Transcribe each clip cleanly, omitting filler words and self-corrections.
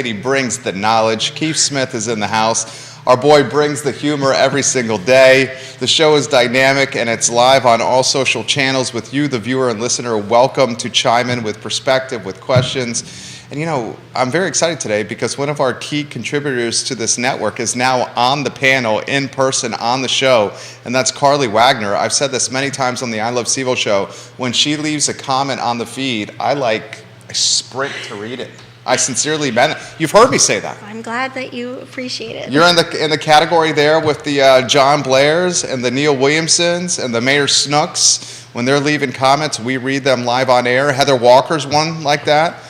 He brings the knowledge. Keith Smith is in the house. Our boy brings the humor every single day. The show is dynamic and it's live on all social channels with you, the viewer and listener. Welcome to chime in with perspective, with questions. And you know, I'm very excited today because one of our key contributors to this network is now on the panel, in person, on the show, and that's Carly Wagner. I've said this many times on the I Love CVille show. When she leaves a comment on the feed, I sprint to read it. I sincerely meant it. You've heard me say that. I'm glad that you appreciate it. You're in the category there with the John Blairs and the Neil Williamsons and the Mayor Snooks. When they're leaving comments, we read them live on air. Heather Walker's one like that.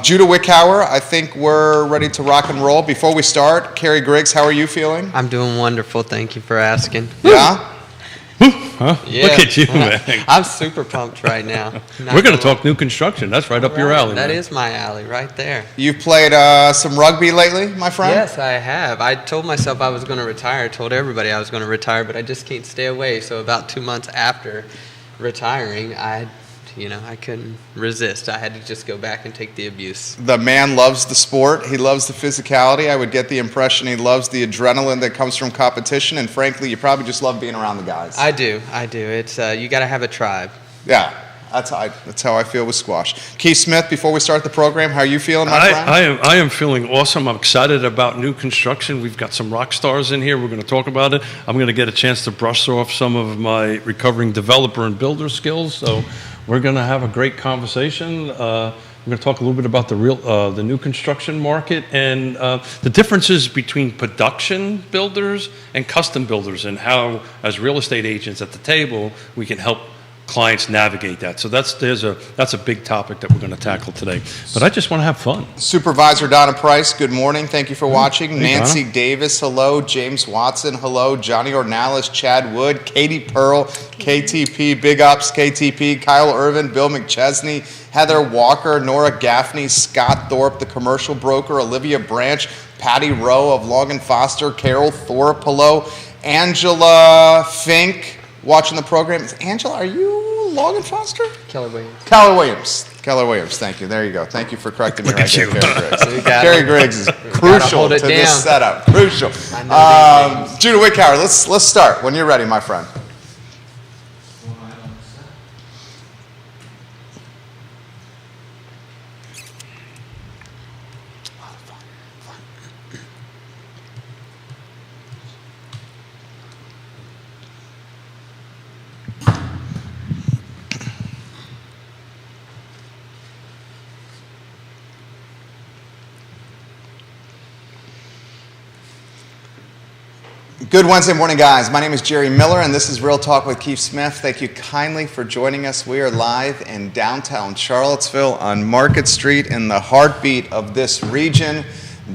Judah Wickhauer, I think we're ready to rock and roll. Before we start, Carrie Griggs, how are you feeling? I'm doing wonderful. Thank you for asking. Yeah? Huh? Yeah. Look at you, man. I'm super pumped right now. We're going to talk new construction. That's right up your alley. That man. is my alley right there. You've played some rugby lately, my friend? Yes, I have. I told myself I was going to retire. I told everybody I was going to retire, but I just can't stay away. So about 2 months after retiring, I couldn't resist. I had to just go back and take the abuse. The man loves the sport. He loves the physicality. I would get the impression he loves the adrenaline that comes from competition. And frankly, you probably just love being around the guys. I do. It's you got to have a tribe. Yeah, that's how I feel with squash. Keith Smith, before we start the program, how are you feeling, my friend? I am feeling awesome. I'm excited about new construction. We've got some rock stars in here. We're going to talk about it. I'm going to get a chance to brush off some of my recovering developer and builder skills. So we're going to have a great conversation. We're going to talk a little bit about the new construction market and the differences between production builders and custom builders, and how, as real estate agents at the table, we can help clients navigate that. So that's a big topic that we're going to tackle today. But I just want to have fun. Supervisor Donna Price, good morning. Thank you for watching. Hey, Nancy Donna. Davis, hello. James Watson, hello. Johnny Ornalis, Chad Wood, Katie Pearl, KTP, big ups, KTP, Kyle Irvin, Bill McChesney, Heather Walker, Nora Gaffney, Scott Thorpe, the commercial broker, Olivia Branch, Patty Rowe of Long and Foster, Carol Thorpe, hello. Angela Fink, watching the program. Angela, are you Long and Foster? Keller Williams. Keller Williams, thank you. There you go. Thank you for correcting me Look right at there, you. Carrie Griggs. gotta- Carrie Griggs is crucial hold to it this down. setup. Crucial. I know these things. Judah Wickhauer, let's start when you're ready, my friend. Good Wednesday morning, guys. My name is Jerry Miller, and this is Real Talk with Keith Smith. Thank you kindly for joining us. We are live in downtown Charlottesville on Market Street in the heartbeat of this region,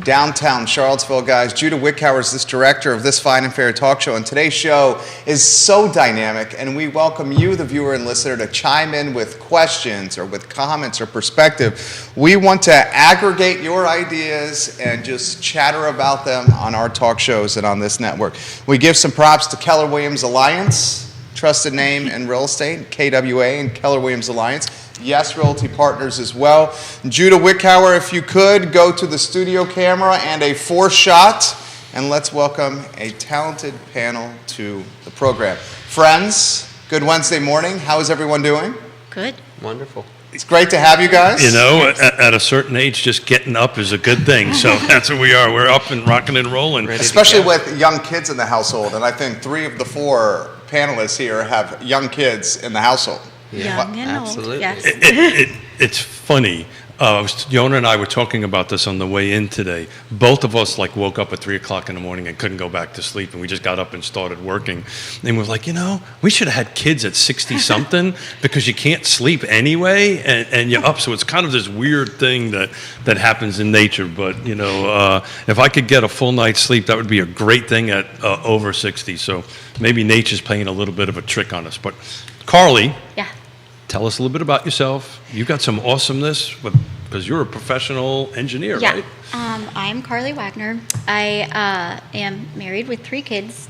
downtown Charlottesville, guys. Judah Wickhauer is this director of this fine and fair talk show, and today's show is so dynamic, and we welcome you, the viewer and listener, to chime in with questions or with comments or perspective. We want to aggregate your ideas and just chatter about them on our talk shows and on this network. We give some props to Keller Williams Alliance, trusted name in real estate, KWA and Keller Williams Alliance. Yes Realty Partners as well. Judah Wickhauer, if you could, go to the studio camera and a 4-shot, and let's welcome a talented panel to the program. Friends, good Wednesday morning. How is everyone doing? Good. Wonderful. It's great to have you guys. You know, at a certain age, just getting up is a good thing. So that's what we are. We're up and rocking and rolling. Ready. Especially with young kids in the household, and I think 3 of the 4 panelists here have young kids in the household. Young and absolutely. old. Yes. It's funny. Yona and I were talking about this on the way in today. Both of us woke up at 3 o'clock in the morning and couldn't go back to sleep, and we just got up and started working. And we were like, we should have had kids at 60 something because you can't sleep anyway, and you're up. So it's kind of this weird thing that happens in nature. But if I could get a full night's sleep, that would be a great thing at over 60. So maybe nature's playing a little bit of a trick on us. But Carly. Yeah. Tell us a little bit about yourself. You got some awesomeness because you're a professional engineer, Yeah. right? I am Carly Wagner. I am married with 3 kids,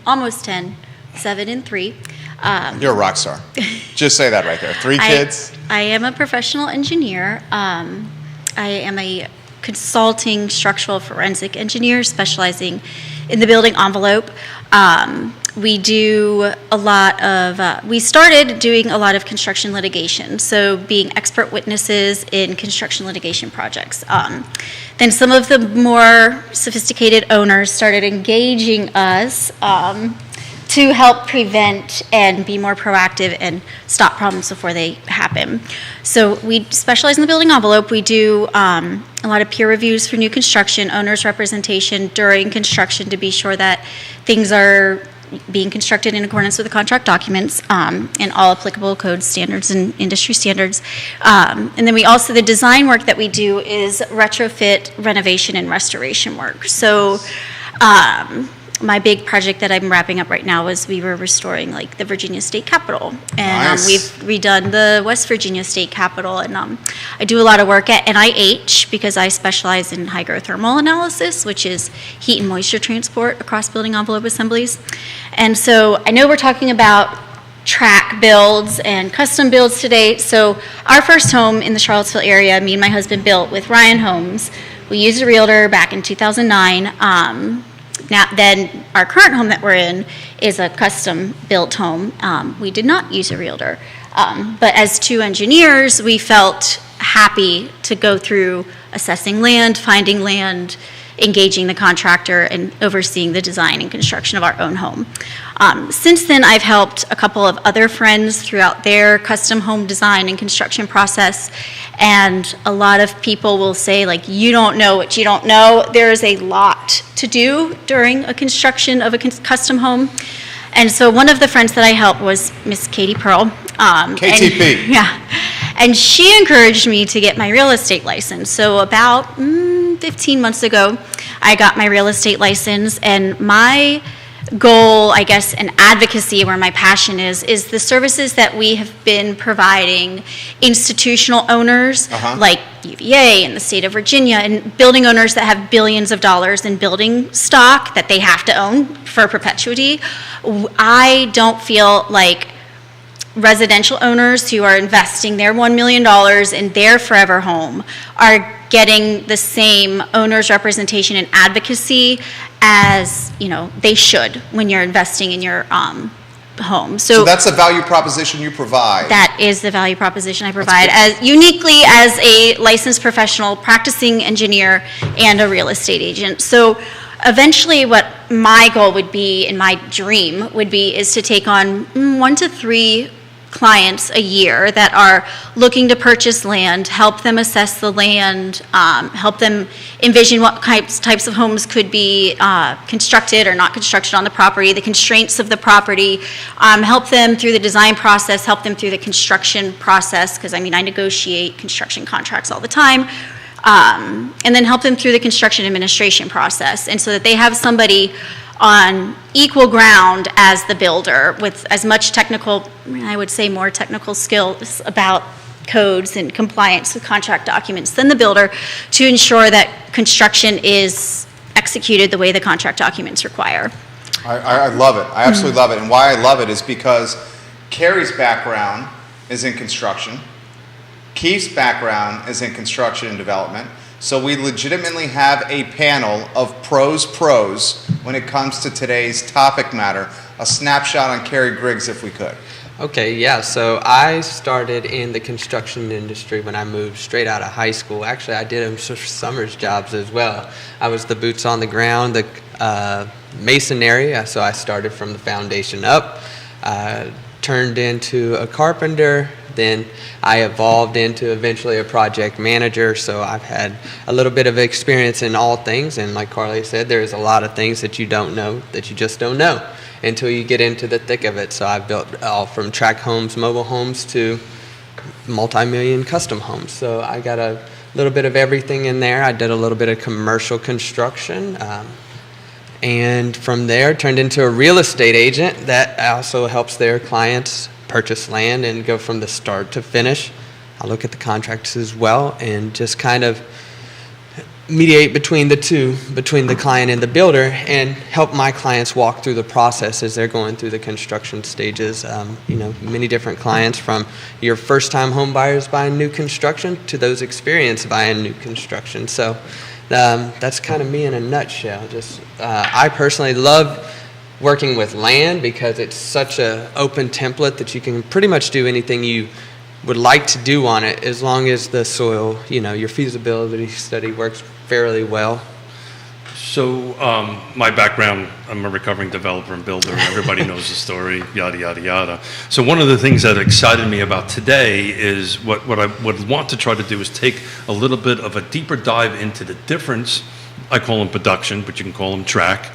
almost 10, 7 and 3. You're a rock star. Just say that right there. 3 kids. I am a professional engineer. I am a consulting structural forensic engineer specializing in the building envelope. We do a lot of, we started doing a lot of construction litigation, so being expert witnesses in construction litigation projects. Then some of the more sophisticated owners started engaging us to help prevent and be more proactive and stop problems before they happen. So we specialize in the building envelope. We do a lot of peer reviews for new construction, owners representation during construction to be sure that things are being constructed in accordance with the contract documents and all applicable code standards and industry standards. And then we also, the design work that we do is retrofit, renovation, and restoration work. So my big project that I'm wrapping up right now is we were restoring like the Virginia State Capitol, and Nice. we've redone the West Virginia State Capitol, and I do a lot of work at NIH because I specialize in hygrothermal analysis, which is heat and moisture transport across building envelope assemblies. And so I know we're talking about track builds and custom builds today. So our first home in the Charlottesville area, me and my husband built with Ryan Homes. We used a realtor back in 2009. Now, then our current home that we're in is a custom built home. We did not use a realtor. But as two engineers, we felt happy to go through assessing land, finding land, engaging the contractor, and overseeing the design and construction of our own home. Since then, I've helped a couple of other friends throughout their custom home design and construction process, and a lot of people will say, like, you don't know what you don't know. There is a lot to do during a construction of a custom home. And so one of the friends that I helped was Miss Katie Pearl. KTP. Yeah. And she encouraged me to get my real estate license. So about 15 months ago, I got my real estate license, and my goal, I guess, and advocacy, where my passion is the services that we have been providing institutional owners like UVA and the state of Virginia, and building owners that have billions of dollars in building stock that they have to own for perpetuity. I don't feel like residential owners who are investing their $1 million in their forever home are getting the same owner's representation and advocacy as, you know, they should when you're investing in your home. So that's the value proposition you provide. That is the value proposition I provide as uniquely as a licensed professional practicing engineer and a real estate agent. So eventually what my goal would be, and my dream would be, is to take on 1 to 3 clients a year that are looking to purchase land, help them assess the land, help them envision what types of homes could be constructed or not constructed on the property, the constraints of the property, help them through the design process, help them through the construction process, because I negotiate construction contracts all the time, and then help them through the construction administration process, and so that they have somebody on equal ground as the builder with as much technical, I would say more technical skills about codes and compliance with contract documents than the builder, to ensure that construction is executed the way the contract documents require. I love it. I absolutely love it. And why I love it is because Carrie's background is in construction. Keith's background is in construction and development. So we legitimately have a panel of pros when it comes to today's topic matter. A snapshot on Carrie Griggs, if we could. Okay, yeah, so I started in the construction industry when I moved straight out of high school. Actually, I did summer's jobs as well. I was the boots on the ground, the masonry, so I started from the foundation up, turned into a carpenter, then I evolved into eventually a project manager, so I've had a little bit of experience in all things, and like Carly said, there's a lot of things that you don't know, that you just don't know until you get into the thick of it. So I've built all from track homes, mobile homes, to multi-million custom homes. So I got a little bit of everything in there. I did a little bit of commercial construction, and from there turned into a real estate agent that also helps their clients purchase land and go from the start to finish. I look at the contracts as well and just kind of mediate between the two, between the client and the builder, and help my clients walk through the process as they're going through the construction stages. Many different clients, from your first-time home buyers buying new construction to those experienced buying new construction. So that's kind of me in a nutshell. I personally love working with land because it's such a open template that you can pretty much do anything you would like to do on it, as long as the soil, your feasibility study works fairly well. So my background, I'm a recovering developer and builder. Everybody knows the story, yada, yada, yada. So one of the things that excited me about today is what I would want to try to do is take a little bit of a deeper dive into the difference. I call them production, but you can call them track,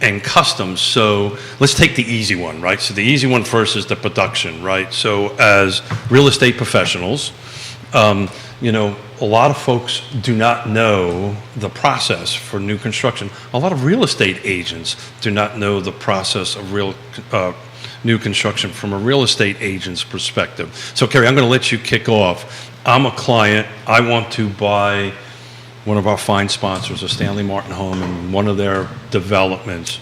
and custom. So let's take the easy one, right? So the easy one first is the production, right? So as real estate professionals, a lot of folks do not know the process for new construction. A lot of real estate agents do not know the process of new construction from a real estate agent's perspective. So Carrie, I'm going to let you kick off. I'm a client. I want to buy one of our fine sponsors, a Stanley Martin home, in one of their developments.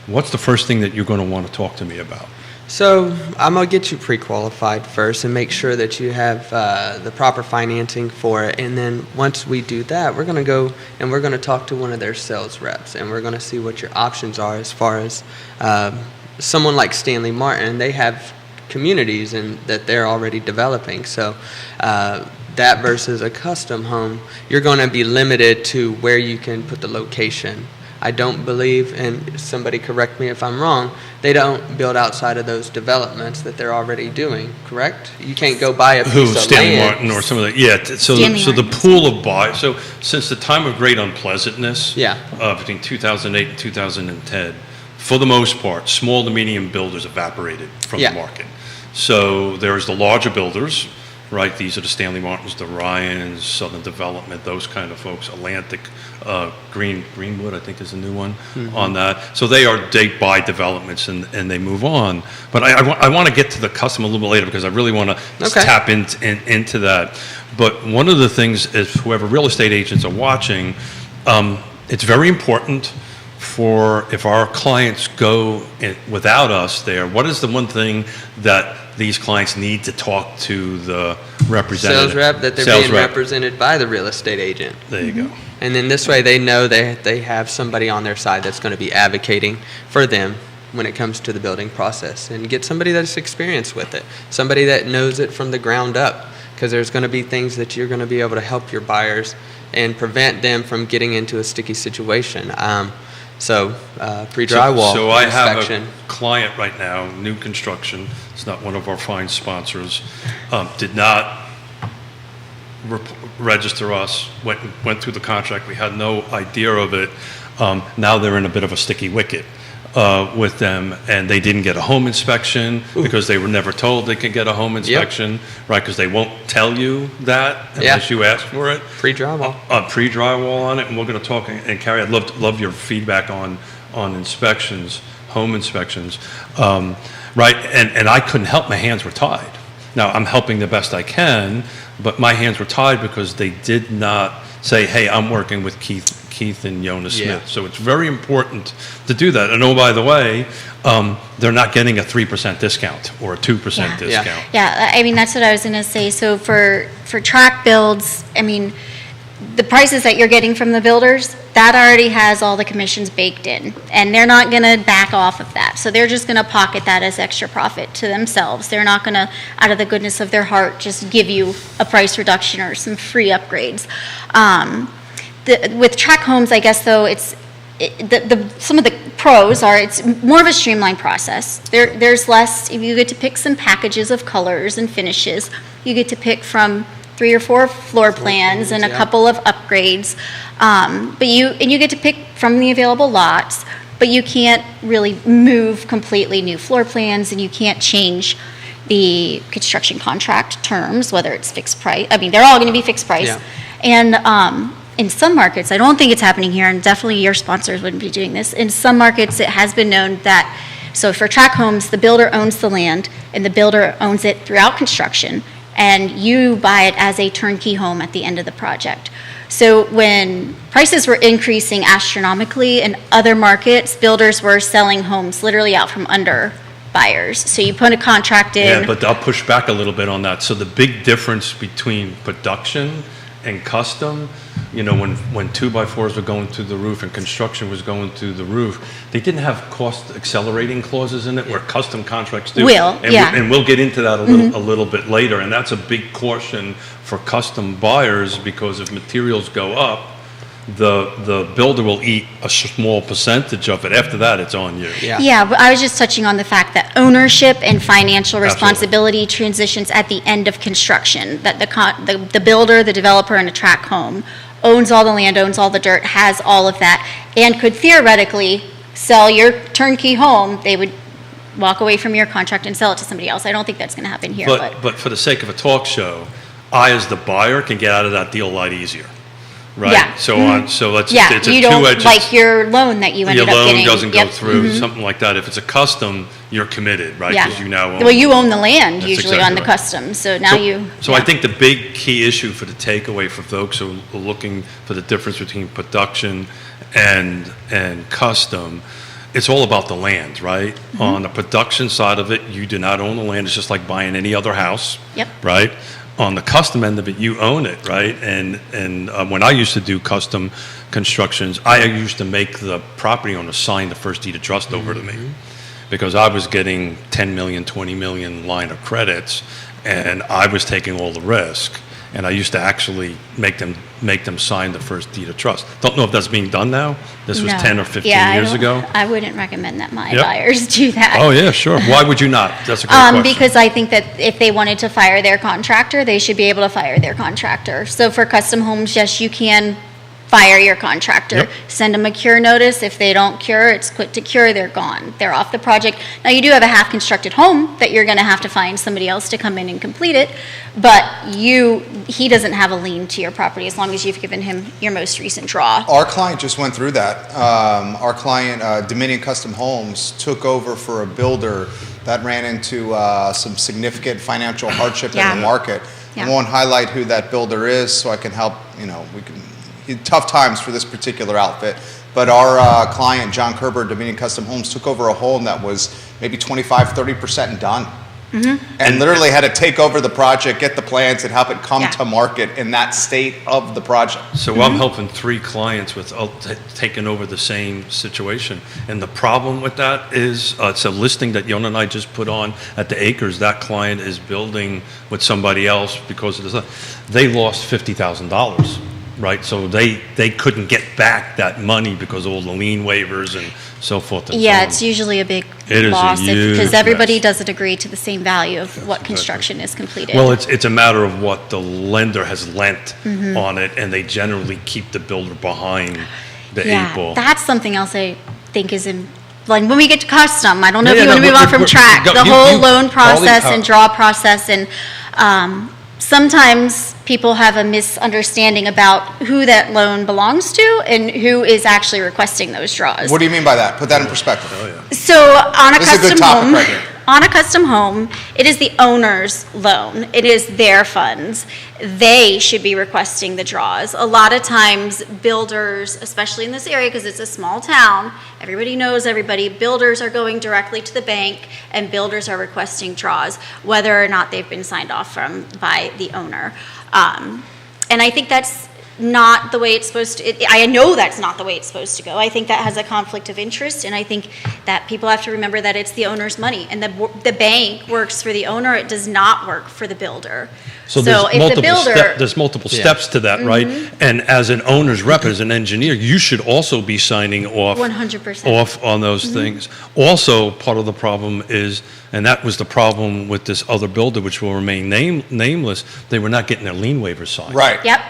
What's the first thing that you're going to want to talk to me about? So I'm going to get you pre-qualified first and make sure that you have the proper financing for it. And then once we do that, we're going to go and we're going to talk to one of their sales reps, and we're going to see what your options are as far as someone like Stanley Martin. They have communities and that they're already developing. So that versus a custom home, you're going to be limited to where you can put the location. I don't believe, and somebody correct me if I'm wrong, they don't build outside of those developments that they're already doing, correct? You can't go buy a piece of Stanley land. Martin or some of that? Yeah, so the pool of buy, so since the time of great unpleasantness, between 2008 and 2010, for the most part, small to medium builders evaporated from the market. So there's the larger builders, right? These are the Stanley Martins, the Ryans, Southern Development, those kind of folks. Atlantic, Greenwood, I think is a new one on that. So they buy developments and they move on. But I want to get to the custom a little bit later because I really want to tap into that. But one of the things is, whoever real estate agents are watching, it's very important for, if our clients go without us there, what is the one thing that these clients need to talk to the representative? Sales rep, that they're being represented by the real estate agent. There you go. And then this way they know they have somebody on their side that's going to be advocating for them when it comes to the building process, and get somebody that's experienced with it, somebody that knows it from the ground up, because there's going to be things that you're going to be able to help your buyers and prevent them from getting into a sticky situation. Pre-drywall So I have inspection. a client right now, new construction. It's not one of our fine sponsors. Did not register us. Went through the contract. We had no idea of it. Now they're in a bit of a sticky wicket with them, and they didn't get a home inspection because they were never told they could get a home inspection, right? Because they won't tell you that unless you ask for it. Pre-drywall. Pre-drywall on it, and we're going to talk. And Carrie, I'd love your feedback on inspections, home inspections, right? And I couldn't help; my hands were tied. Now I'm helping the best I can, but my hands were tied because they did not say, "Hey, I'm working with Keith and Jonas Smith." So it's very important to do that. And oh, by the way, they're not getting a 3% discount or a 2% discount. Yeah, I mean, that's what I was going to say. So for track builds, I mean, the prices that you're getting from the builders, that already has all the commissions baked in, and they're not going to back off of that. So they're just going to pocket that as extra profit to themselves. They're not going to, out of the goodness of their heart, just give you a price reduction or some free upgrades. With track homes, I guess, though, some of the pros are it's more of a streamlined process. There's less, if you get to pick some packages of colors and finishes, you get to pick from 3 or 4 floor plans and a couple of upgrades. But you get to pick from the available lots, but you can't really move completely new floor plans, and you can't change the construction contract terms, whether it's fixed price. I mean, they're all going to be fixed price. Yeah. And in some markets, I don't think it's happening here, and definitely your sponsors wouldn't be doing this. In some markets, it has been known that, so for track homes, the builder owns the land, and the builder owns it throughout construction, and you buy it as a turnkey home at the end of the project. So when prices were increasing astronomically in other markets, builders were selling homes literally out from under buyers. So you put a contract in. Yeah, but I'll push back a little bit on that. So the big difference between production and custom, you know, when 2x4s were going through the roof and construction was going through the roof, they didn't have cost accelerating clauses in it where custom contracts do. And we'll get into that a little bit later. And that's a big caution for custom buyers, because if materials go up, the builder will eat a small percentage of it. After that, it's on you. Yeah, but I was just touching on the fact that ownership and financial responsibility transitions at the end of construction. That the builder, the developer, and a tract home owns all the land, owns all the dirt, has all of that, and could theoretically sell your turnkey home. They would walk away from your contract and sell it to somebody else. I don't think that's going to happen here. But for the sake of a talk show, I, as the buyer, can get out of that deal a lot easier. Right. Yeah. So it's Yeah, a you two-edged. don't like your loan that you ended Your up getting. loan doesn't go Yep. through, something like that. If it's a custom, you're committed, right? Yeah. Because you now own. Well, you own the land That's usually exactly on the right. custom, so now you. So I think the big key issue for the takeaway for folks who are looking for the difference between production and custom, it's all about the land, right? On the production side of it, you do not own the land. It's just like buying any other house. Yep. Right? On the custom end of it, you own it, right? And when I used to do custom constructions, I used to make the property owner sign the first deed of trust over to me, because I was getting 10 million, 20 million line of credits, and I was taking all the risk. And I used to actually make them sign the first deed of trust. Don't know if that's being done now. This was No. 10 or 15 Yeah, years ago. I wouldn't recommend that my Yep. buyers do that. Oh yeah, sure. Why would you not? That's a great question. Because I think that if they wanted to fire their contractor, they should be able to fire their contractor. So for custom homes, yes, you can fire your contractor. Yep. Send them a cure notice. If they don't cure, it's quit to cure, they're gone. They're off the project. Now, you do have a half-constructed home that you're going to have to find somebody else to come in and complete it, but he doesn't have a lien to your property as long as you've given him your most recent draw. Our client just went through that. Our client, Dominion Custom Homes, took over for a builder that ran into some significant financial hardship Yeah. in the market. Yeah. I won't highlight who that builder is, so I can help, tough times for this particular outfit. But our client, John Kerber, Dominion Custom Homes, took over a home that was maybe 25-30% done. And literally had to take over the project, get the plans, and help it come Yeah. to market in that state of the project. So I'm helping 3 clients with taking over the same situation. And the problem with that is, it's a listing that Yona and I just put on at the Acres. That client is building with somebody else because of this. They lost $50,000, right? So they couldn't get back that money because of all the lien waivers and so forth and so Yeah, on. it's usually a big It is a loss huge because everybody mess. doesn't agree to the same value of what exactly. construction is completed. Well, it's a matter of what the lender has lent on it, and they generally keep the builder behind the yeah, eight ball. that's something else I think is in. Like when we get to custom, I don't know Yeah, if you no, want to move on from track, the whole loan process and draw process, and sometimes people have a misunderstanding about who that loan belongs to and who is actually requesting those draws. What do you mean by that? Put that in perspective. So on a This is a good custom topic home, right here. on a custom home, it is the owner's loan. It is their funds. They should be requesting the draws. A lot of times, builders, especially in this area, because it's a small town, everybody knows everybody, builders are going directly to the bank and builders are requesting draws, whether or not they've been signed off from by the owner. And I think that's not the way it's supposed to, I know that's not the way it's supposed to go. I think that has a conflict of interest, and I think that people have to remember that it's the owner's money, and the bank works for the owner, it does not work for the builder. So there's if the builder, there's multiple steps to that, right? And as an owner's rep, as an engineer, you should also be signing off 100%. off on those things. Also, part of the problem is, and that was the problem with this other builder, which will remain nameless, they were not getting their lien waivers signed. Right. Yep.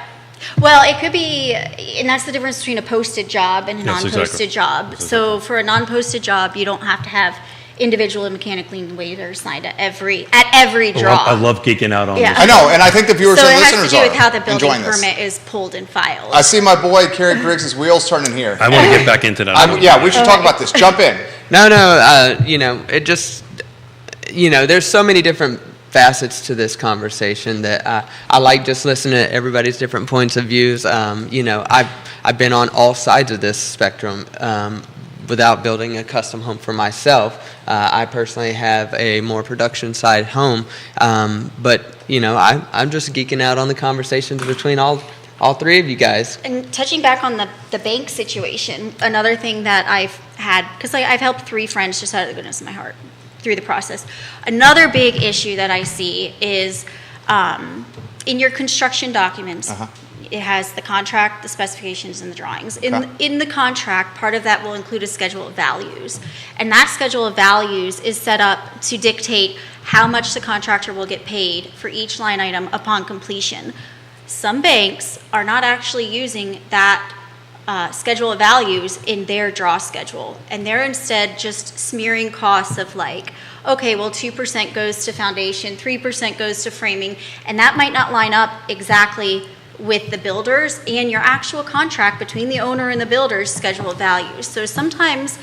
Well, it could be, and that's the difference between a posted job and a Yes, non-posted exactly. job. So for a non-posted job, you don't have to have individual and mechanic lien waivers signed at every Oh, draw. I love geeking out on Yeah. this. I know, and I think the viewers So and it has to listeners do are with how the building enjoying this. permit is pulled and filed. I see my boy Kerry Griggs' wheels turning here. I want to get back into that. Yeah, we should talk about this. Jump in. No, it just, there's so many different facets to this conversation that I like just listening to everybody's different points of views. I've been on all sides of this spectrum. Without building a custom home for myself, I personally have a more production side home, but I'm just geeking out on the conversations between all three of you guys. And touching back on the bank situation, another thing that I've had, because I've helped 3 friends just out of the goodness of my heart through the process. Another big issue that I see is in your construction documents, it has the contract, the specifications, and the drawings. In the contract, part of that will include a schedule of values. And that schedule of values is set up to dictate how much the contractor will get paid for each line item upon completion. Some banks are not actually using that schedule of values in their draw schedule, and they're instead just smearing costs of okay, well, 2% goes to foundation, 3% goes to framing, and that might not line up exactly with the builders and your actual contract between the owner and the builder's schedule of values. So sometimes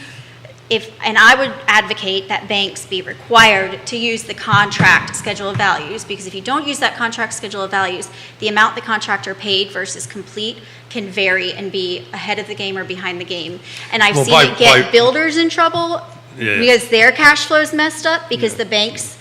and I would advocate that banks be required to use the contract schedule of values, because if you don't use that contract schedule of values, the amount the contractor paid versus complete can vary and be ahead of the game or behind the game. And I've seen it get builders in trouble because their cash flow is messed up because the banks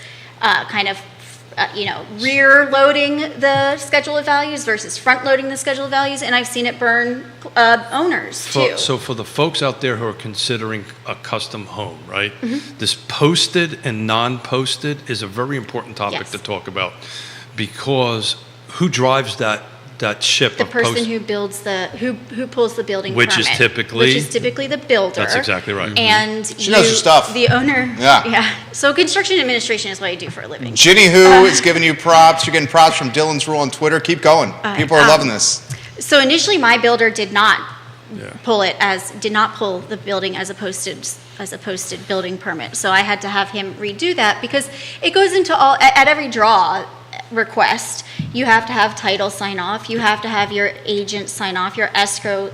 rear loading the schedule of values versus front loading the schedule of values, and I've seen it burn owners too. So for the folks out there who are considering a custom home, right? This posted and non-posted is a very important topic to talk about, because who drives that ship the of person who builds who pulls the building which permit, is typically the builder. That's exactly right. And she knows her stuff. The owner. Yeah. So construction administration is what I do for a living. Ginny Who is giving you props. You're getting props from Dylan's Rule on Twitter. Keep going. People are loving this. So initially, my builder did not pull the building as a posted building permit. So I had to have him redo that, because it goes into at every draw request, you have to have title sign off, you have to have your agent sign off, your escrow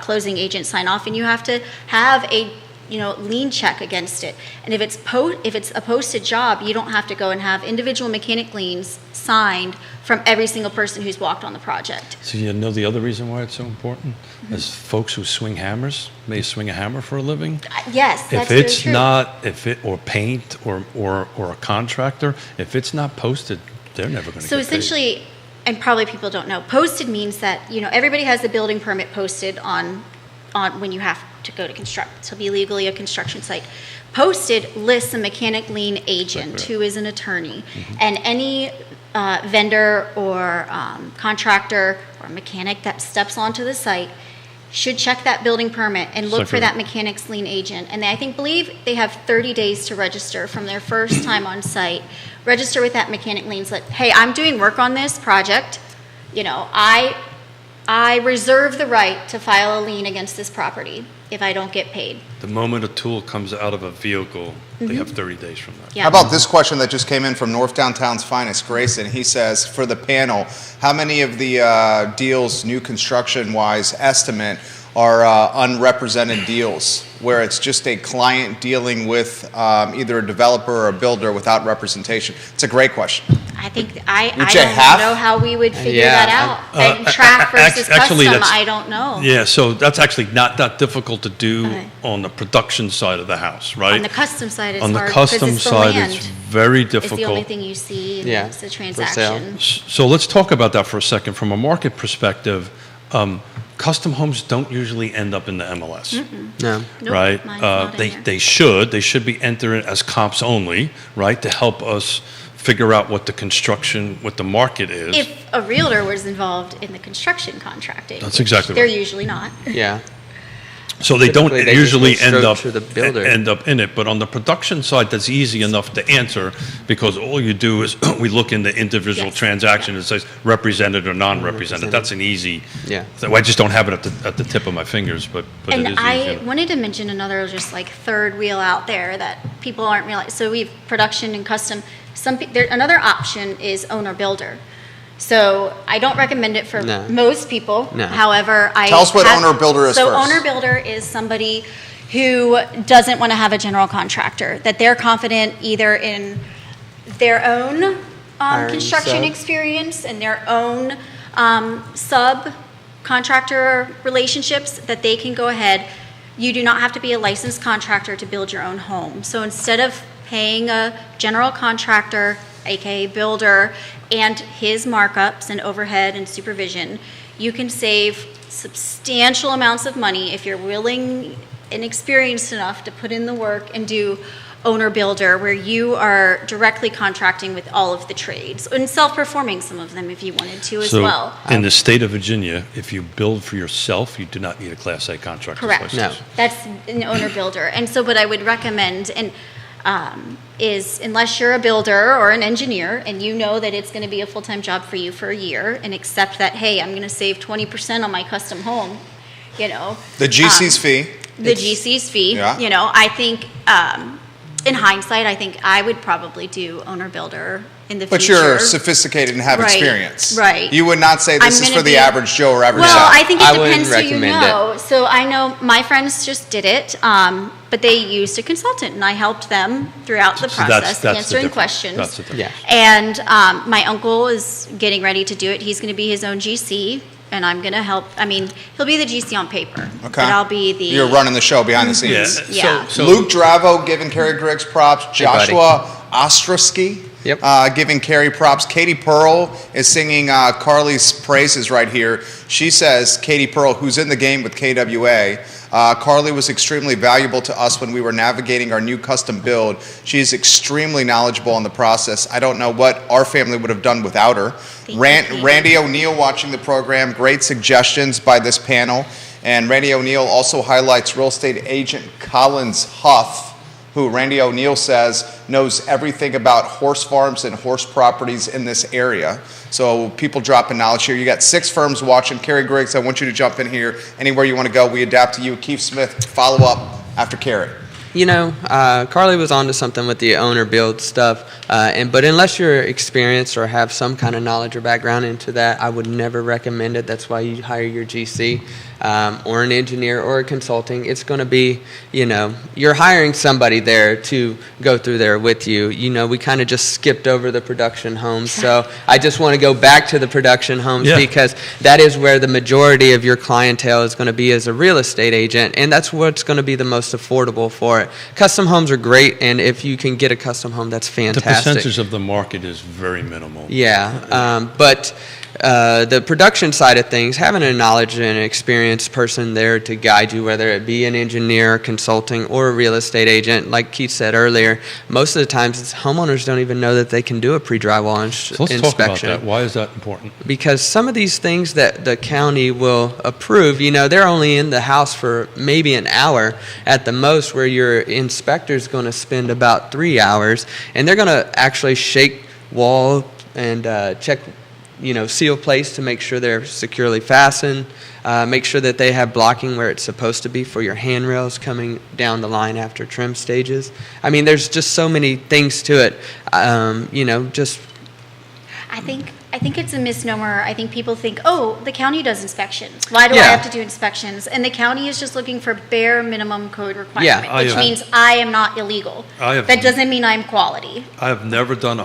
closing agent sign off, and you have to have a lien check against it. And if it's a posted job, you don't have to go and have individual mechanic liens signed from every single person who's walked on the project. So you know the other reason why it's so important is folks who swing hammers may swing a hammer for a living. Yes, that's if it's very true. not, or paint or a contractor, if it's not posted, they're never going to get paid. So essentially, and probably people don't know, posted means that everybody has the building permit posted on when you have to go to construct to be legally a construction site. Posted lists a mechanic lien agent who is an attorney, and any vendor or contractor or mechanic that steps onto the site should check that building permit and look for that mechanic's lien agent. And I believe they have 30 days to register from their first time on site. Register with that mechanic lien. Say, hey, I'm doing work on this project. I reserve the right to file a lien against this property if I don't get paid. The moment a tool comes out of a vehicle, they have 30 days from that. Yeah. How about this question that just came in from North Downtown's finest, Grayson? He says, for the panel, how many of the deals, new construction-wise estimate, are unrepresented deals, where it's just a client dealing with either a developer or a builder without representation? It's a great question. I think I Would you don't have? know how we would figure Yeah, that out. And track versus actually, custom, that's- I don't know. Yeah, so that's actually not that difficult to do on the production side of the house, right? On the custom side, it's On the hard because custom it's the side, land. it's very It's the only difficult. thing you see. And Yeah, it's the for sale. transaction. So let's talk about that for a second. From a market perspective, custom homes don't usually end up in the MLS, No. Nope, right? mine's not in there. They should be entered as comps only, right, to help us figure out what the market is. If a realtor was involved in the construction contracting. That's exactly They're right. usually not. Yeah. So they don't Typically, they just usually go end straight up to the builder. in it, but on the production side, that's easy enough to answer, because all you do is we look in the individual Yes. transaction and it says represented or non-represented. That's an easy. Yeah. So I just don't have it at the tip of my fingers, but it And is I easy. wanted to mention another just third wheel out there that people aren't realizing. So we have production and custom. Another option is owner builder. So I don't recommend it for No. most people. No. However, Tell us what owner builder is So first. owner builder is somebody who doesn't want to have a general contractor, that they're confident either in their own Hiring construction sub. experience and their own subcontractor relationships, that they can go ahead. You do not have to be a licensed contractor to build your own home. So instead of paying a general contractor, aka builder, and his markups and overhead and supervision, you can save substantial amounts of money if you're willing and experienced enough to put in the work and do owner builder, where you are directly contracting with all of the trades and self-performing some of them if you wanted to as well. So in the state of Virginia, if you build for yourself, you do not need a Class A contractor's Correct. license. No. That's an owner builder. And so what I would recommend is, unless you're a builder or an engineer and you know that it's going to be a full-time job for you for a year, and accept that, hey, I'm going to save 20% on my custom home, you know. The GC's fee. The GC's fee, Yeah. you know, I think, in hindsight, I think I would probably do owner builder in the But future. you're sophisticated and have Right, experience. right. You would not say I'm this is gonna for the be- average Joe or average Well, Sal. I think it I wouldn't depends who you recommend know. So I know my friends just did it, but they used a consultant, and I helped them throughout the So process, the answering difference. questions. That's the difference. Yeah. And my uncle is getting ready to do it. He's going to be his own GC, and I'm going to help. I mean, he'll be the GC on paper, Okay. but I'll be the. You're running the show behind the Yeah. scenes. Yeah. So Luke Dravo giving Carrie Griggs props. buddy. Joshua Ostrowski Yep. giving Carrie props. Katie Pearl is singing Carly's praises right here. She says, Katie Pearl, who's in the game with KWA, Carly was extremely valuable to us when we were navigating our new custom build. She is extremely knowledgeable in the process. I don't know what our family would have done without her. Thank you, Katie. Randy O'Neill watching the program. Great suggestions by this panel. And Randy O'Neill also highlights real estate agent Collins Huff, who Randy O'Neill says knows everything about horse farms and horse properties in this area. So people dropping knowledge here. You got 6 firms watching. Carrie Griggs, I want you to jump in here. Anywhere you want to go, we adapt to you. Keith Smith, follow up after Carrie. You know, Carly was onto something with the owner build stuff, but unless you're experienced or have some kind of knowledge or background into that, I would never recommend it. That's why you hire your GC or an engineer or a consulting. It's going to be, you know, you're hiring somebody there to go through there with you. You know, we kind of just skipped over the production homes, so I just want to go back to the production homes Yeah. because that is where the majority of your clientele is going to be as a real estate agent, and that's what's going to be the most affordable for it. Custom homes are great, and if you can get a custom home, that's The fantastic. percentage of the market is very minimal. Yeah, but the production side of things, having a knowledge and an experienced person there to guide you, whether it be an engineer, consulting, or a real estate agent, like Keith said earlier, most of the times homeowners don't even know that they can do a pre-drywall So let's talk about inspection. that. Why is that important? Because some of these things that the county will approve, you know, they're only in the house for maybe an hour at the most, where your inspector's going to spend about 3 hours, and they're going to actually shake wall and check, you know, seal plates to make sure they're securely fastened, make sure that they have blocking where it's supposed to be for your handrails coming down the line after trim stages. I mean, there's just so many things to it, you know, just I think it's a misnomer. I think people think, oh, the county does inspections. Why do I Yeah. have to do inspections? And the county is just looking for bare minimum code requirement, I which have- means I am not illegal. I have- That doesn't mean I'm quality. I have never done a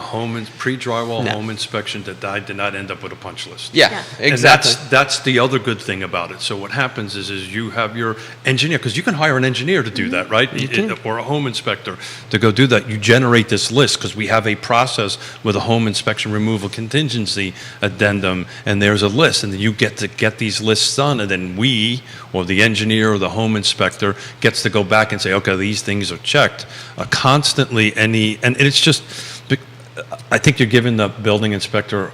pre-drywall No. home inspection that I did not end up with a punch list. yeah, Yeah. exactly. And that's the other good thing about it. So what happens is you have your engineer, because you can hire an engineer to do that, right? Or a home inspector to go do that. You generate this list because we have a process with a home inspection removal contingency addendum, and there's a list, and then you get to get these lists done, and then we, or the engineer or the home inspector, gets to go back and say, okay, these things are checked constantly. And it's just, I think you're giving the building inspector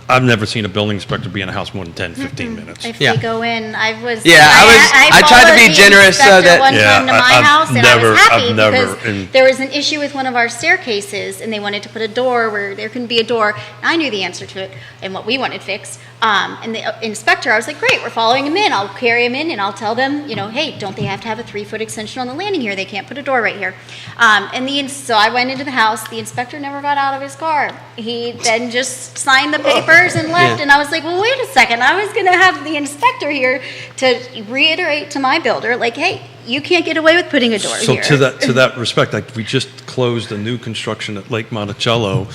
I've never seen a building inspector be in a house more than 10, 15 minutes. If Yeah. they go in, I tried to be followed the generous so inspector that- one Yeah, time to my I've house, and I never- was happy I've never because in- there was an issue with one of our staircases, and they wanted to put a door where there couldn't be a door. And I knew the answer to it and what we wanted fixed. And the inspector, I was like, great, we're following him in. I'll carry him in, and I'll tell them, you know, hey, don't they have to have a 3-foot extension on the landing here? They can't put a door right here. So I went into the house. The inspector never got out of his car. He then just signed the paper papers and left. Yeah. And I was like, well, wait a second. I was going to have the inspector here to reiterate to my builder, like, hey, you can't get away with putting a door So here. to that respect, like we just closed a new construction at Lake Monticello.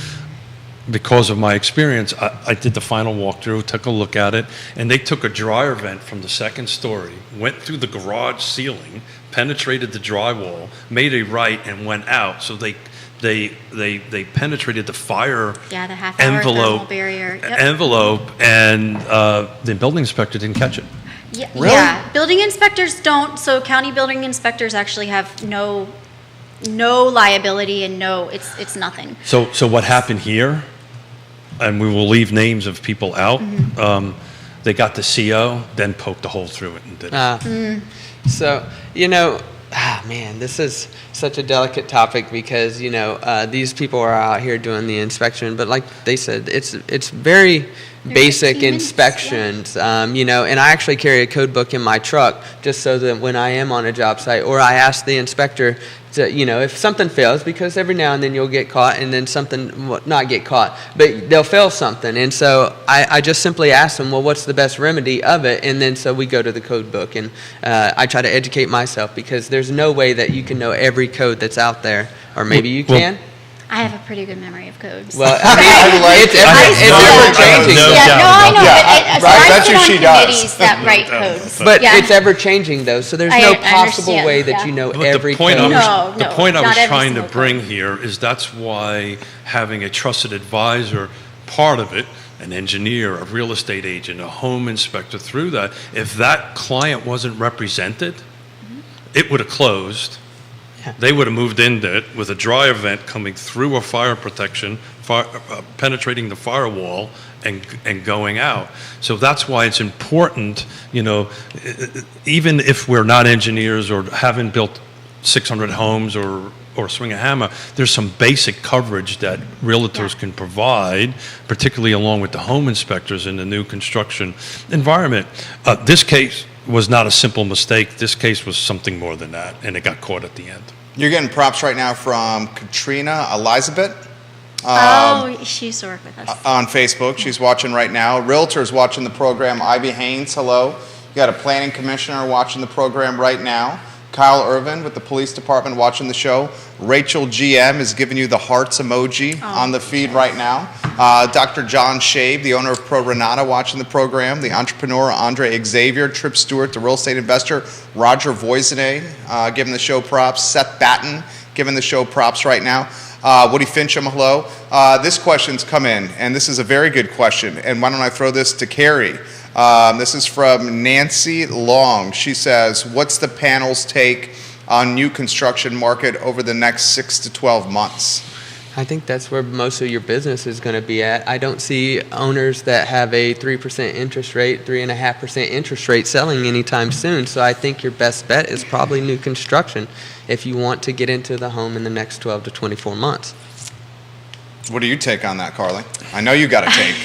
Because of my experience, I did the final walkthrough, took a look at it, and they took a dryer vent from the second story, went through the garage ceiling, penetrated the drywall, made a right, and went out. So they penetrated the fire Yeah, the half-hour envelope, thermal barrier. Yep. and the building inspector didn't catch it. Yeah, Really? yeah, building inspectors don't, so county building inspectors actually have no liability and it's nothing. So what happened here, and we will leave names of people out, they got the CO, then poked a hole through it and did it. So, man, this is such a delicate topic because, these people are out here doing the inspection, but like they said, it's very basic humans, inspections, and I actually carry a code book in my truck just so that when I am on a job site or I ask the inspector to, if something fails, because every now and then you'll get caught and then something, well, not get caught, but they'll fail something. And so I just simply ask them, well, what's the best remedy of it? And then so we go to the code book and I try to educate myself because there's no way that you can know every code that's out there, or maybe you Well, can. I have a pretty good memory of codes. Well, I like it's it. ever changing. No Yeah, doubt. no, I know, Yeah, but so right, I that's sit what on she does. committees that write codes. But Yeah. it's ever changing though, so there's I no possible understand, way that yeah. you know But every the point code. No, the point I not was every trying to single bring code. here is that's why having a trusted advisor, part of it, an engineer, a real estate agent, a home inspector through that, if that client wasn't represented, it would have closed. They would have moved into it with a dryer vent coming through a fire protection, penetrating the firewall and going out. So that's why it's important, even if we're not engineers or haven't built 600 homes or swing a hammer, there's some basic coverage that realtors can provide, particularly along with the home inspectors in the new construction environment. This case was not a simple mistake. This case was something more than that, and it got caught at the end. You're getting props right now from Katrina Elizabeth She used to work with us. on Facebook. She's watching right now. Realtors watching the program. Ivy Haynes, hello. You got a planning commissioner watching the program right now. Kyle Irvin with the police department watching the show. Rachel GM is giving you the hearts emoji on the feed right now. Dr. John Shabe, the owner of Pro Renata, watching the program. The entrepreneur Andre Xavier, Trip Stewart, the real estate investor. Roger Voisinay giving the show props. Seth Batten giving the show props right now. Woody Fincham, hello. This question's come in, and this is a very good question. And why don't I throw this to Carrie? This is from Nancy Long. She says, what's the panel's take on new construction market over the next 6 to 12 months? I think that's where most of your business is going to be at. I don't see owners that have a 3% interest rate, 3.5% interest rate selling anytime soon. So I think your best bet is probably new construction if you want to get into the home in the next 12 to 24 months. What do you take on that, Carly? I know you got a take.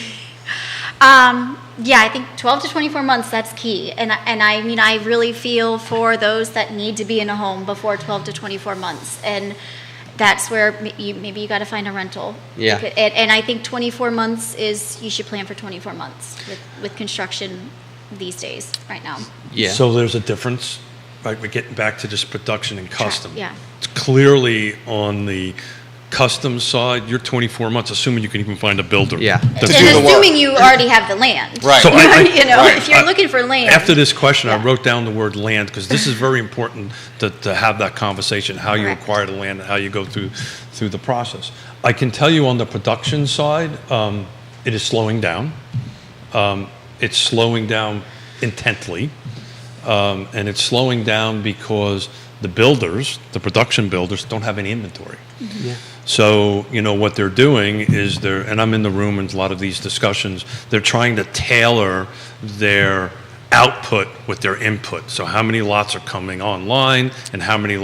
Yeah, I think 12 to 24 months, that's key. And I mean, I really feel for those that need to be in a home before 12 to 24 months. And that's where maybe you got to find a rental. Yeah. And I think 24 months is, you should plan for 24 months with construction these days, right now. Yeah. So there's a difference, right? We're getting back to just production and custom. Yeah. It's clearly on the custom side, you're 24 months, assuming you can even find a builder. Yeah. to To And do the work. assuming you already have the land. Right. So I- You know, right. if you're looking for land. After this question, I Yeah. wrote down the word land, because this is very important to have that conversation, how you Correct. acquire the land and how you go through the process. I can tell you on the production side, it is slowing down. It's slowing down intently, and it's slowing down because the builders, the production builders, don't have any inventory. Yeah. So, what they're doing is and I'm in the room in a lot of these discussions, they're trying to tailor their output with their input. So how many lots are coming online and how many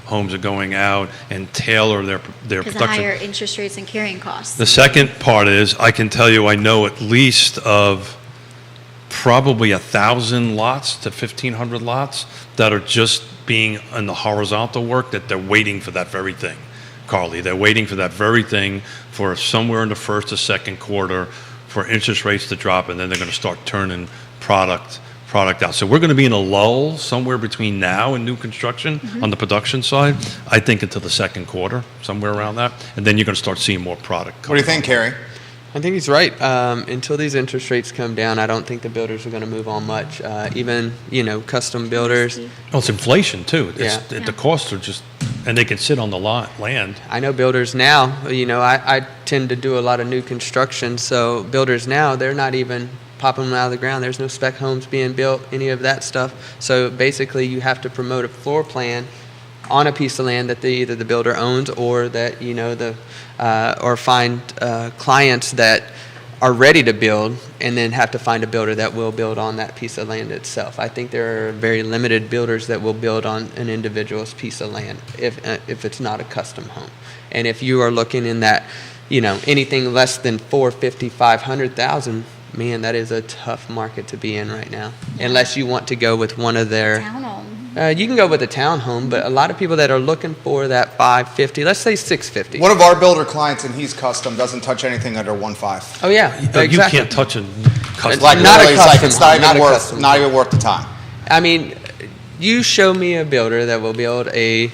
homes are going out, and tailor their Because of production. higher interest rates and carrying costs. The second part is, I can tell you, I know at least of probably 1,000 lots to 1,500 lots that are just being in the horizontal work, that they're waiting for that very thing. Carly, they're waiting for that very thing for somewhere in the first or second quarter for interest rates to drop, and then they're going to start turning product out. So we're going to be in a lull somewhere between now and new construction on the production side, I think until the second quarter, somewhere around that. And then you're going to start seeing more product. What do you think, Carrie? I think he's right. Until these interest rates come down, I don't think the builders are going to move on much. Even, custom builders. Well, it's inflation too. Yeah. The costs are just, and they can sit on the land. I know builders now, I tend to do a lot of new construction, so builders now, they're not even popping them out of the ground. There's no spec homes being built, any of that stuff. So basically, you have to promote a floor plan on a piece of land that either the builder owns or that, or find clients that are ready to build and then have to find a builder that will build on that piece of land itself. I think there are very limited builders that will build on an individual's piece of land if it's not a custom home. And if you are looking in that, anything less than 450, 500,000, man, that is a tough market to be in right now. Unless you want to go with one of their Townhome. you can go with a townhome, but a lot of people that are looking for that 550, let's say 650. One of our builder clients, and he's custom, doesn't touch anything under 1.5. Oh yeah, exactly. You can't touch a custom. Like Not a literally, it's like custom it's not home, not even a worth custom not home. even worth the time. I mean, you show me a builder that will build a,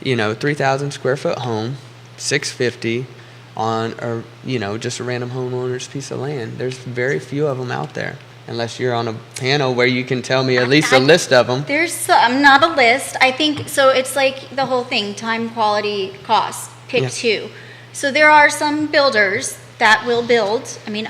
3,000 square foot home, 650 on just a random homeowner's piece of land. There's very few of them out there, unless you're on a panel where you can tell me at least a list of them. There's not a list. I think so. It's like the whole thing: time, quality, cost. Pick Yeah. two. So there are some builders that will build. I mean,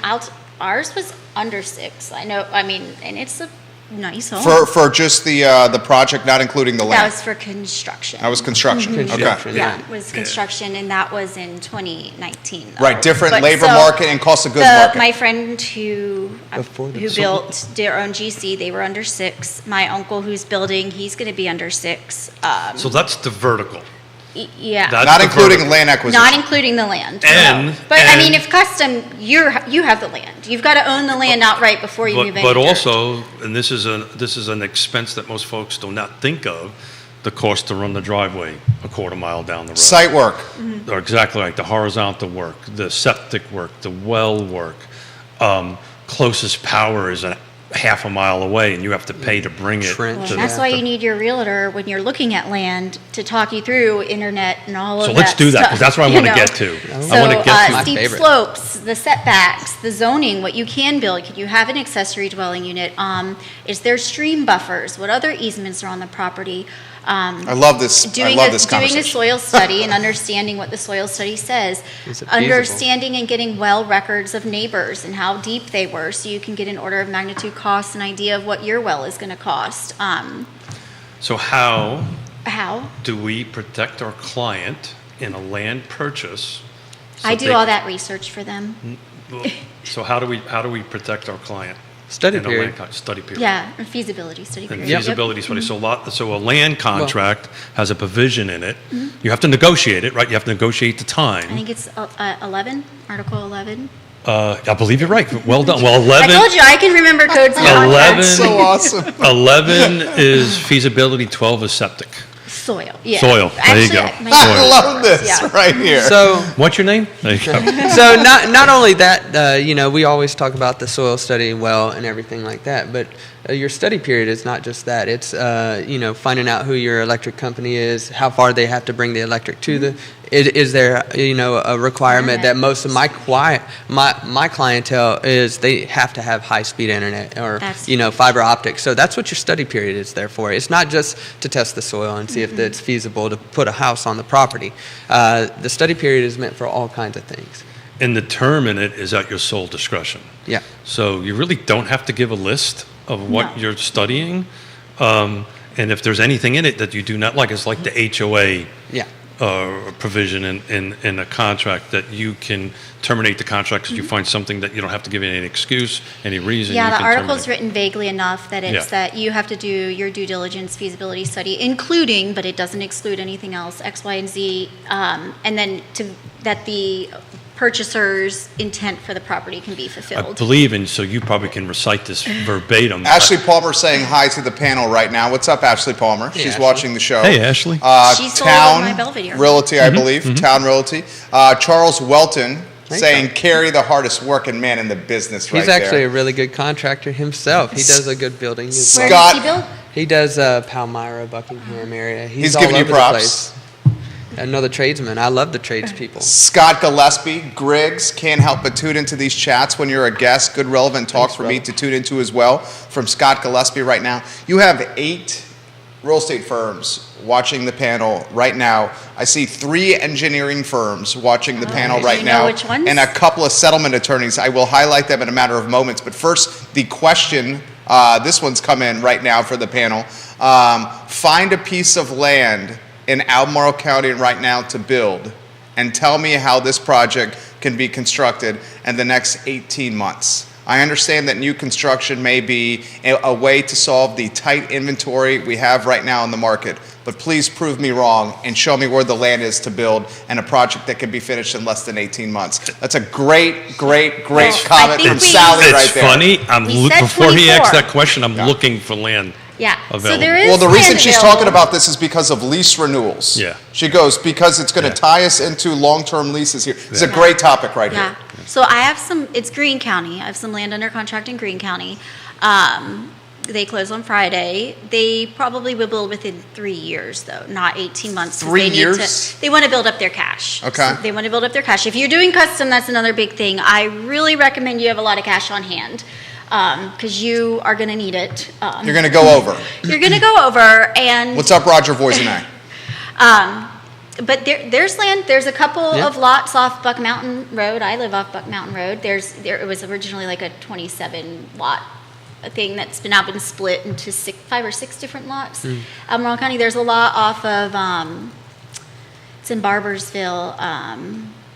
ours was under 6. I know. I mean, and it's a nice home. For just the project, not including the That land. was for construction. That was construction. Construction. Okay. Yeah, it was construction, and that was in 2019. though. Right, different But labor so market and cost of goods market. My friend who Before the- built their own GC, they were under 6. My uncle who's building, he's going to be under 6. So that's the vertical. Yeah. That's Not the including vertical. land acquisition. Not including the land. And- no. But I mean, and- if custom, you have the land. You've got to own the land outright before you move in. But also, and this is an expense that most folks do not think of, the cost to run the driveway a quarter mile down the road. Site work. Or exactly right, the horizontal work, the septic work, the well work. Closest power is a half a mile away, and you have to pay to bring it. Trench. to That's why you need your realtor when you're looking at land to talk you through internet and all of So that let's do that, stuff, because that's what I you want to know. get to. So, I want to get to My steep favorite. slopes, the setbacks, the zoning, what you can build. Can you have an accessory dwelling unit? Is there stream buffers? What other easements are on the property? I love this. I Doing love a, this doing a conversation. soil study and understanding what the soil study says. Is it feasible? Understanding and getting well records of neighbors and how deep they were, so you can get an order of magnitude cost, an idea of what your well is going to cost. So how How? do we protect our client in a land purchase? so I do they- all that research for them. So how do we protect our client? Study in a period. land study period. Yeah, a feasibility study. And period. Yep. feasibility study. So a land contract has a provision in it. You have to negotiate it, right? You have to negotiate the I time. think it's 11, Article 11. I believe you're right. Well done. Well, I 11. told you, I can remember codes and 11. contracts. So awesome. 11 is feasibility. 12 is septic. Soil, yeah. Soil. There you go. my- I love this Yeah. right here. So, What's your name? There you go. so not only that, we always talk about the soil study well and everything like that, but your study period is not just that. It's finding out who your electric company is, how far they have to bring the electric to the. Is there a requirement that most of my clientele is they have to have high speed internet or That's- fiber optics. So that's what your study period is there for. It's not just to test the soil and see if it's feasible to put a house on the property. The study period is meant for all kinds of things. And the term in it is at your sole discretion. Yeah. So you really don't have to give a list of what No. you're studying. And if there's anything in it that you do not like, it's like the HOA Yeah. provision in a contract that you can terminate the contract because you find something that you don't have to give any excuse, any reason. Yeah, you the can article's terminate. written vaguely enough that it's Yeah. that you have to do your due diligence feasibility study, including, but it doesn't exclude anything else, X, Y, and Z, and then that the purchaser's intent for the property can be I fulfilled. believe, and so you probably can recite this verbatim. Ashley Palmer saying hi to the panel right now. What's up, Ashley Palmer? Hey, She's Ashley. watching the show. Hey, Ashley. She sold on my Belvedere. Realty, I believe. Town Realty. Charles Welton saying Carrie, the hardest working man in the business right He's actually there. a really good contractor himself. He does a good building as Where well. Scott- does he build? He does Palmyra, Buckingham area. He's all giving you over the props. place. Another tradesman. I love the tradespeople. Scott Gillespie, Griggs, can't help but tune into these chats when you're a guest. Good relevant talk Thanks, for me brother. to tune into as well from Scott Gillespie right now. You have 8 real estate firms watching the panel right now. I see 3 engineering firms watching the panel do right you know now. which ones? And a couple of settlement attorneys. I will highlight them in a matter of moments. But first, the question, this one's come in right now for the panel. Find a piece of land in Albemarle County right now to build and tell me how this project can be constructed in the next 18 months. I understand that new construction may be a way to solve the tight inventory we have right now in the market, but please prove me wrong and show me where the land is to build and a project that can be finished in less than 18 months. That's a great comment I think from we- Sally It's right there. funny. We said Before he 24. asks that question, I'm Yeah. looking for land. Yeah. So Available. there is Well, the reason land she's available. talking about this is because of lease renewals. Yeah. She goes, because it's going to Yeah. tie us into long-term leases here. It's a Yeah. great topic right Yeah. here. So I have some, it's Greene County. I have some land under contract in Greene County. They close on Friday. They probably will build within 3 years, though, not 18 months. 'cause 3 they need years? They want to build up their cash. Okay. So they want to build up their cash. If you're doing custom, that's another big thing. I really recommend you have a lot of cash on hand because you are going to need it. You're going to go over. You're going to go over and. What's up, Roger Voisinay? But there's land. There's a couple Yeah. of lots off Buck Mountain Road. I live off Buck Mountain Road. It was originally like a 27 lot thing that's now been split into 5 or 6 different lots. Albemarle County. There's a lot off of. It's in Barbersville.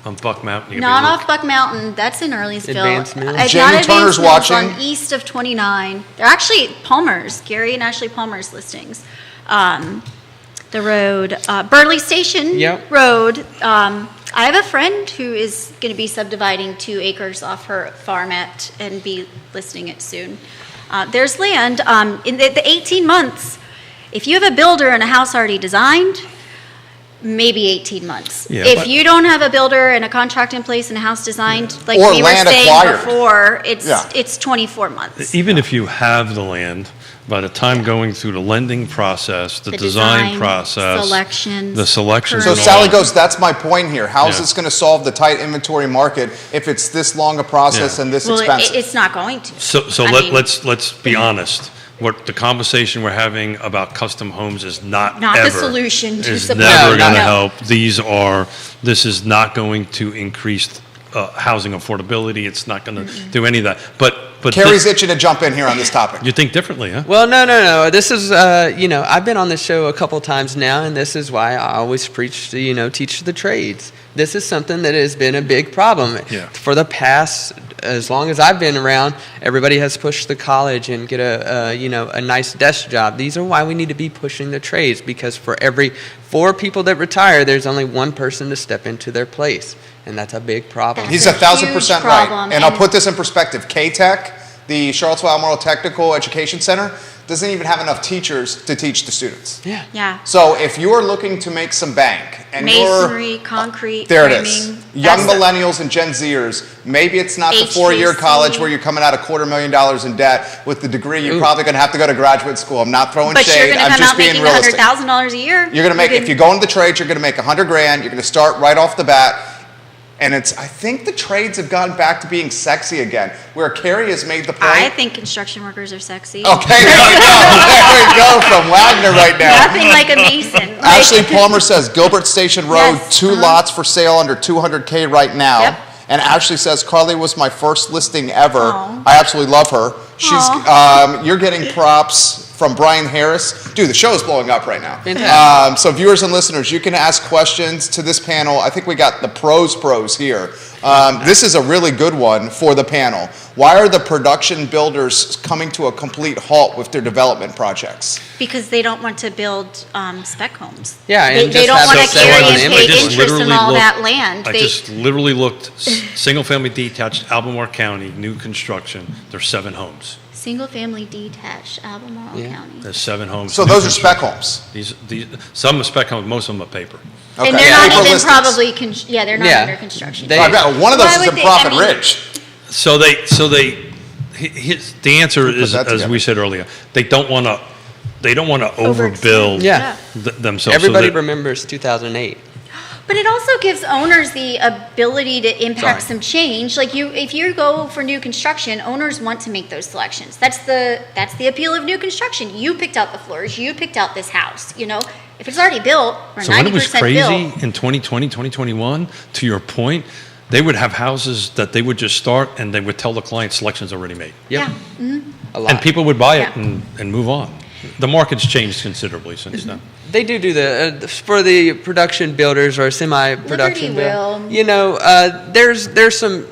On Buck Mountain. you Not can off look. Buck Mountain. That's in Earlysville. Advanced Mills? It's Jamie not Turner's Advanced Mills, watching. on east of 29. They're actually Palmer's. Gary and Ashley Palmer's listings. The road, Burley Station Yep. Road. I have a friend who is going to be subdividing 2 acres off her farm and be listing it soon. There's land in the 18 months. If you have a builder and a house already designed, maybe 18 months. Yeah, If but- you don't have a builder and a contract in place and a house designed, like Or we were land saying acquired. before, Yeah. it's 24 months. Even if you have the land, by the time going through the lending process, the The design design, process, selections, the selections, So and all Sally that. goes, that's my point here. How is Yeah. this going to solve the tight inventory market if it's this long a process Yeah. and this Well, expensive? it's not going to. So I mean- let's be honest. What the conversation we're having about custom homes is not Not the ever, solution to is the never problem. going to No. help. This is not going to increase housing affordability. It's not going to do any of that. But Carrie's itching to jump in here on this topic. you think differently, huh? Well, no. This is, I've been on this show a couple times now, and this is why I always preach to, teach the trades. This is something that has been a big problem. Yeah. For the past, as long as I've been around, everybody has pushed the college and get a nice desk job. These are why we need to be pushing the trades, because for every 4 people that retire, there's only 1 person to step into their place, and that's a big problem. That's He's a 1,000% huge right. problem, And I'll and- put this in perspective. K-Tech, the Charlottesville Albemarle Technical Education Center, doesn't even have enough teachers to teach the students. Yeah. Yeah. So if you're looking to make some bank and Masonry, you're concrete, there it framing. is. Young that's- millennials and Gen Zers, maybe it's not the HVAC. 4-year college where you're coming out $250,000 in debt with the degree. You're Ooh. probably going to have to go to graduate school. I'm not throwing But you're shade. going to I'm come just out being making realistic. $100,000 a year. You're going to make, if you go into the trades, you're going to make $100,000. You're going to start right off the bat. And I think the trades have gotten back to being sexy again, where Carrie has made the point. I think construction workers are sexy. Okay, there we go. There we go from Wagner right now. Nothing like a mason. Like- Ashley Palmer says Gilbert Station Road, Yes, 2 lots for sale under $200K right now. Yep. And Ashley says Carly was my first listing ever. Aw. I absolutely love her. You're getting props from Brian Harris. Dude, the show is blowing up right now. Fantastic. So viewers and listeners, you can ask questions to this panel. I think we got the pros here. This is a really good one for the panel. Why are the production builders coming to a complete halt with their development projects? Because they don't want to build spec homes. Yeah, and They just don't have want a to say carry on and the pay image. interest in all that land. I They- just literally looked, single-family detached, Albemarle County, new construction, there's 7 homes. Single-family detached, Albemarle Yeah. County. There's 7 homes. So new those are spec construction. homes. These, some are spec homes, most of them are paper. And they're Yeah. not April even listings. probably, they're not Yeah. under construction. They- I've got- one of those Why is would in they- Profit I mean- Ridge. So the answer is, that as together. we said earlier, they don't want to Overextend. overbuild Yeah. themselves. so Everybody that- remembers 2008. But it also gives owners the ability to impact Sorry. some change. Like if you go for new construction, owners want to make those selections. That's the appeal of new construction. You picked out the floors. You picked out this house. You know, if it's already built or So when it was 90% crazy built, in 2020, 2021, to your point, they would have houses that they would just start and they would tell the client selection's already made. Yep. yeah, A lot. And people would buy it Yeah. and move on. The market's changed considerably since then. They do the for the production builders or semi-production Liberty will. You know, there's some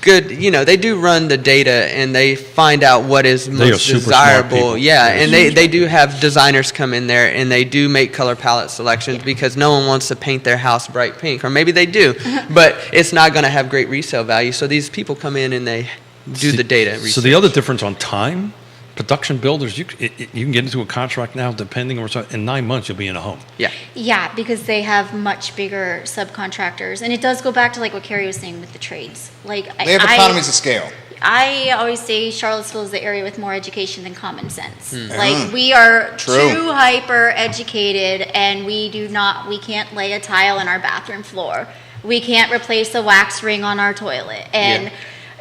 good. You know, they do run the data and they find out what is They are most super smart desirable. people. Yeah, They are and super they do have designers come in there and they do make color palette selections because no one wants to paint their house bright pink, or maybe they do, but it's not going to have great resale value. So these people come in and they do the data research. So the other difference on time, production builders, you can get into a contract now, depending on in 9 months you'll be in a home. Yeah. yeah, because they have much bigger subcontractors, and it does go back to like what Carrie was saying with the trades. Like They have economies of scale. I always say Charlottesville is the area with more education than common sense. Hmm. Like we are True. too hyper educated, and we can't lay a tile in our bathroom floor. We can't replace a wax ring on our toilet. And Yeah.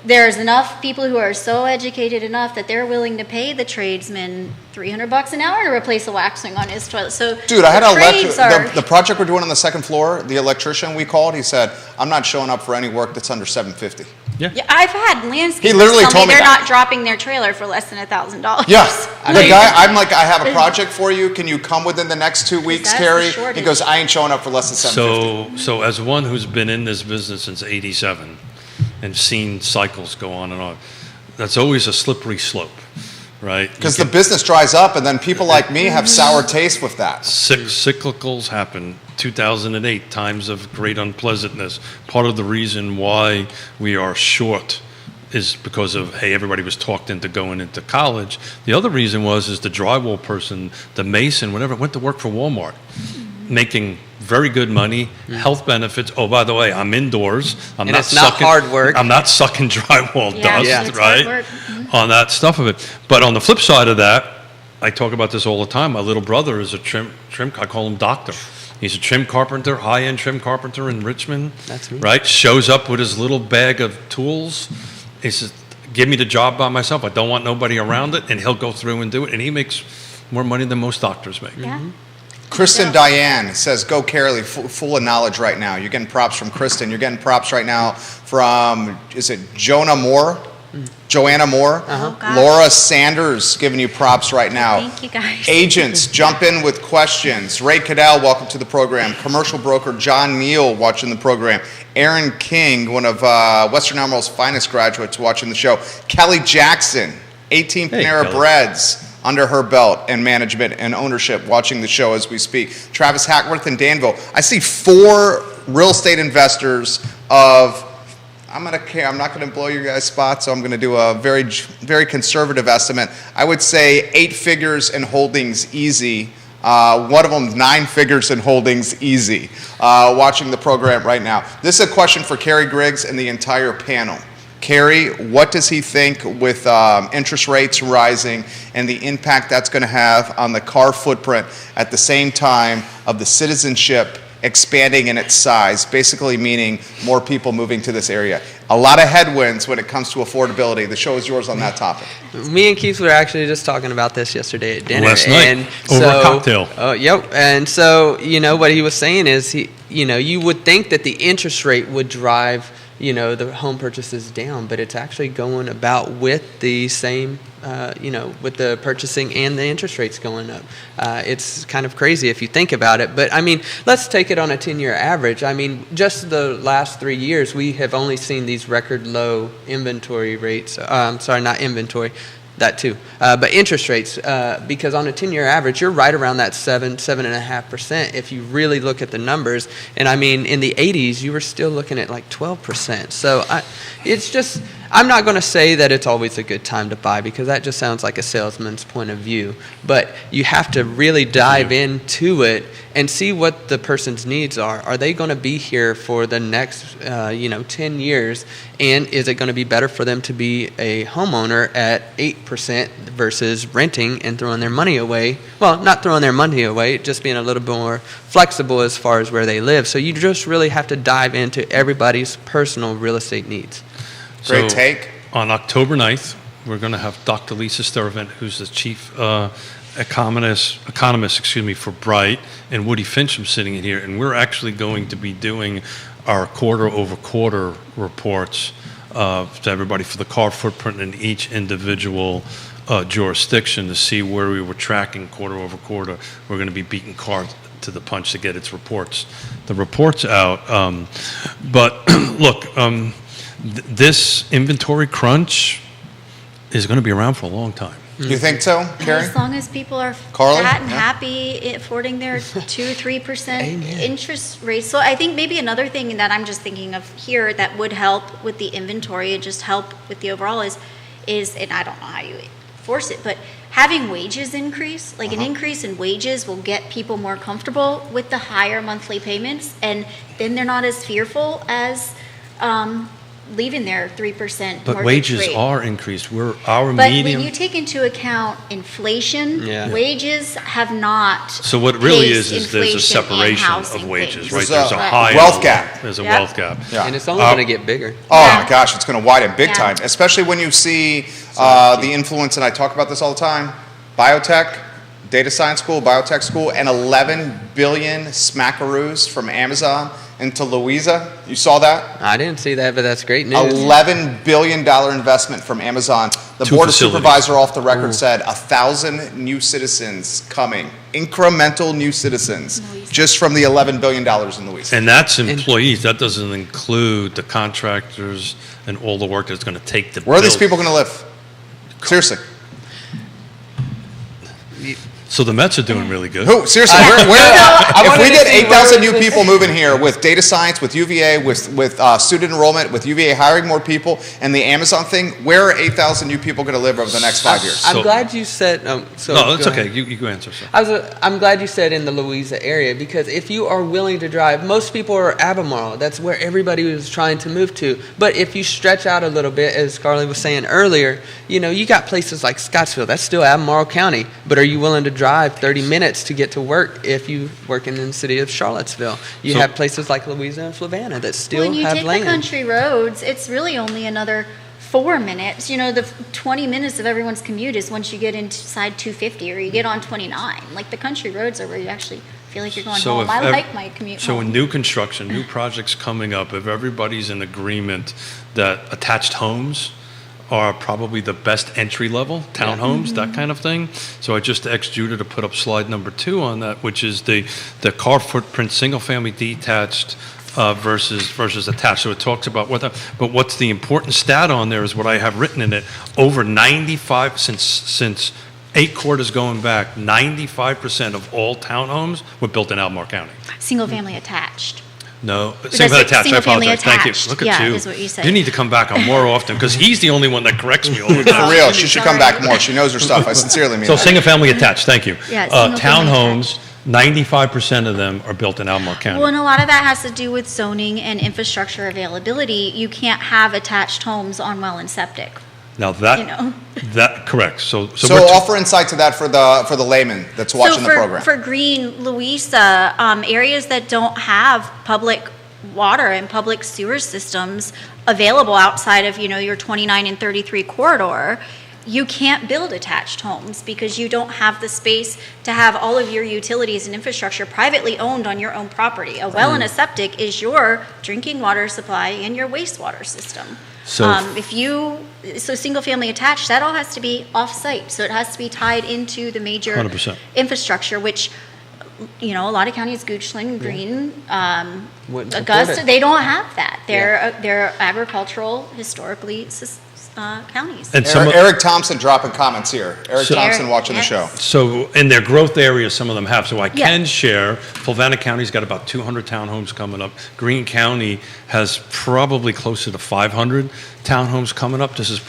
there's enough people who are so educated enough that they're willing to pay the tradesman $300 an hour to replace a wax ring on his toilet. So Dude, I had the an trades are, the project we're doing on the second floor, the electrician we called, he said, I'm not showing up for any work that's under $750. yeah, I've had landscapers He literally tell told me me they're that. not dropping their trailer for less than $1,000. Yeah, the mean- guy, I'm like, I have a project for you. Can you come within the next 2 weeks, That's the Carrie? He shortage. goes, I ain't showing up for less than $750. So as one who's been in this business since '87 and seen cycles go on and on, that's always a slippery slope, right? Because the business dries up, and then people like me have sour taste with that. Cyclicals happen. 2008, times of great unpleasantness. Part of the reason why we are short is because of, hey, everybody was talked into going into college. The other reason is the drywall person, the mason, whatever, went to work for Walmart, making very good money, health benefits. Oh, by the way, I'm indoors. I'm And not it's not sucking, hard work. I'm not sucking drywall Yeah, dust, Yeah. it's hard right? work. On that stuff of it. But on the flip side of that, I talk about this all the time. My little brother is a trim, I call him doctor. He's a trim carpenter, high-end trim carpenter in Richmond. That's me. Right? Shows up with his little bag of tools. He says, give me the job by myself. I don't want nobody around it. And he'll go through and do it. And he makes more money than most doctors make. Yeah. Kristen Diane says, go Carrie, full of knowledge right now. You're getting props from Kristen. You're getting props right now from, is it Joanna Moore? Joanna Moore? Oh, gosh. Laura Sanders giving you props right now. Thank you, guys. Agents, jump in with questions. Ray Cadell, welcome to the program. Commercial broker John Neal watching the program. Aaron King, one of Western Emerald's finest graduates watching the show. Kelly Jackson, 18 Hey, Panera Kelly. Breads under her belt and management and ownership watching the show as we speak. Travis Hackworth in Danville. I see 4 real estate investors of, I'm not gonna blow your guys' spot, so I'm gonna do a very, very conservative estimate. I would say 8 figures in holdings easy. One of them 9 figures in holdings easy. Watching the program right now. This is a question for Carrie Griggs and the entire panel. Carrie, what does he think with interest rates rising and the impact that's going to have on the car footprint at the same time of the citizenship expanding in its size, basically meaning more people moving to this area? A lot of headwinds when it comes to affordability. The show is yours on that topic. Me and Keith were actually just talking about this yesterday at dinner. Last night, and over a cocktail. Oh, yep. And so, what he was saying is, you would think that the interest rate would drive, the home purchases down, but it's actually going about with the same, with the purchasing and the interest rates going up. It's kind of crazy if you think about it. But, let's take it on a 10-year average. Just the last 3 years, we have only seen these record low inventory rates. Sorry, not inventory. That too, but interest rates, because on a 10-year average, you're right around that 7.5% if you really look at the numbers. And in the 80s, you were still looking at like 12%. So it's just, I'm not going to say that it's always a good time to buy because that just sounds like a salesman's point of view. But you have to really dive into it and see what the person's needs are. Are they going to be here for the next 10 years, and is it going to be better for them to be a homeowner at 8% versus renting and throwing their money away? Well, not throwing their money away, just being a little bit more flexible as far as where they live. So you just really have to dive into everybody's personal real estate needs. Great So, take. On October 9th, we're going to have Dr. Lisa Sturvant, who's the chief economist, for Bright, and Woody Fincham sitting in here, and we're actually going to be doing our quarter-over-quarter reports to everybody for the car footprint in each individual jurisdiction to see where we were tracking quarter-over-quarter. We're going to be beating car to the punch to get the reports out. But look, this inventory crunch is going to be around for a long time. You think so, Carrie? As long as people are Carly? fat and Yeah. happy affording their 2-3% Amen. interest rates. So I think maybe another thing that I'm just thinking of here that would help with the inventory and just help with the overall is, and I don't know how you force it, but having wages increase, like an increase in wages will get people more comfortable with the higher monthly payments, and then they're not as fearful as leaving their 3% But mortgage wages rate. are increased. Our But median. when you take into account inflation, Yeah. wages have not. So what it really paced is there's a inflation and separation housing of wages, things. right? There's There's a a high wealth gap. There's a Yeah. wealth gap. Yeah. And it's only going to get bigger. Oh Yeah. my gosh, it's going to widen big Yeah. time, especially when you see the influence, and I talk about this all the time, biotech, data science school, biotech school, and 11 billion smackaroos from Amazon into Louisa. You saw that? I didn't see that, but that's great news. $11 billion investment from Amazon. The Two Board facilities. of Supervisors off the record said 1,000 new citizens coming, incremental new citizens, just from the $11 billion in Louisa. And that's employees. That doesn't include the contractors and all the work that's going to take the Where are these build. people going to live? Seriously. So the Mets are doing really good. Who? Seriously, I if wanted we to get see 8,000 new where this- people moving here with data science, with UVA, with student enrollment, with UVA hiring more people, and the Amazon thing, where are 8,000 new people going to live over the next 5 years? I'm So- glad you said. So No, it's go okay. ahead. You go answer, sir. I'm glad you said in the Louisa area, because if you are willing to drive, most people are Albemarle. That's where everybody was trying to move to. But if you stretch out a little bit, as Carly was saying earlier, you got places like Scottsville. That's still Albemarle County. But are you willing to drive 30 minutes to get to work if you work in the city of Charlottesville? You So- have places like Louisa and Flavanna that still When you have take land. the country roads, it's really only another 4 minutes. The 20 minutes of everyone's commute is once you get inside 250 or you get on 29. Like the country roads are where you actually feel like you're going So home. if I ev- like my commute So in home. new construction, new projects coming up, if everybody's in agreement that attached homes are probably the best entry level, townhomes, that kind of thing. So I just asked Judah to put up slide number 2 on that, which is the car footprint, single family detached versus attached. So it talks about but what's the important stat on there is what I have written in it. Over 95, since 8 quarters going back, 95% of all townhomes were built in Albemarle County. Single family attached. No, That's single like attached. I single-family apologize. Thank you. attached. Look at Yeah, you. is what you said. You need to come back on more often because he's the only one that corrects me all the For time. real, she should come Sorry. back more. She knows her stuff. I sincerely mean So that. single family attached. Thank you. Yeah, single-family Townhomes, 95% of them are built in Albemarle County. Well, and a lot of that has to do with zoning and infrastructure availability. You can't have attached homes on well and septic. Now that You know. that correct. So So we're offer insight to that for the layman that's watching so the program. for Green, Louisa, areas that don't have public water and public sewer systems available outside of your 29 and 33 corridor, you can't build attached homes because you don't have the space to have all of your utilities and infrastructure privately owned on your own property. A well and a septic is your drinking water supply and your wastewater system. So- So single family attached, that all has to be off-site. So it has to be tied into the major 100%. infrastructure, which, a lot of counties, Goochland, Green, Wouldn't support Augusta, it. they don't have that. They're agricultural, historically counties. and some Eric Thompson dropping comments here. Eric So- Thompson watching the Yes. show. So in their growth areas, some of them have. So I Yeah. can share, Flavanna County's got about 200 townhomes coming up. Greene County has probably closer to 500. townhomes coming up. This is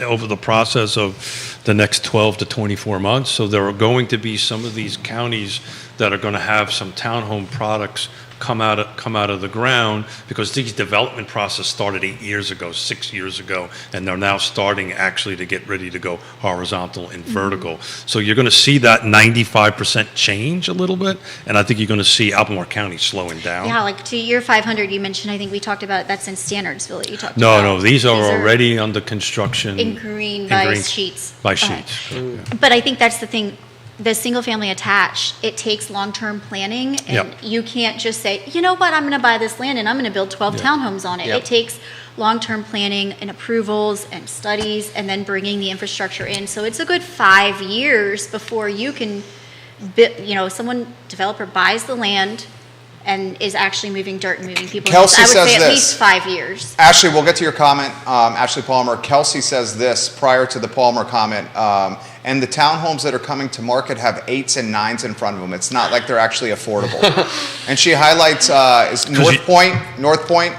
over the process of the next 12 to 24 months. So there are going to be some of these counties that are going to have some townhome products come out of the ground, because these development process started 8 years ago, 6 years ago, and they're now starting actually to get ready to go horizontal and vertical. So you're going to see that 95% change a little bit, and I think you're going to see Albemarle County slowing down. Yeah, like to your 500 you mentioned, I think we talked about, that's in Standardsville that you talked No, about. no, these are already under construction. in green by sheets. By Okay. sheets. But I think that's the thing, the single-family attached, it takes long-term planning, and Yep. you can't just say, you know what, I'm going to buy this land and I'm going to build 12 Yeah. townhomes on it. Yep. It takes long-term planning and approvals and studies, and then bringing the infrastructure in. So it's a good 5 years before you can, developer buys the land and is actually moving dirt and moving people. Kelsey I would says say at this. least 5 years. Ashley, we'll get to your comment. Ashley Palmer. Kelsey says this prior to the Palmer comment. And the townhomes that are coming to market have 8s and 9s in front of them. It's not like they're actually affordable. And she highlights is North Point North Point.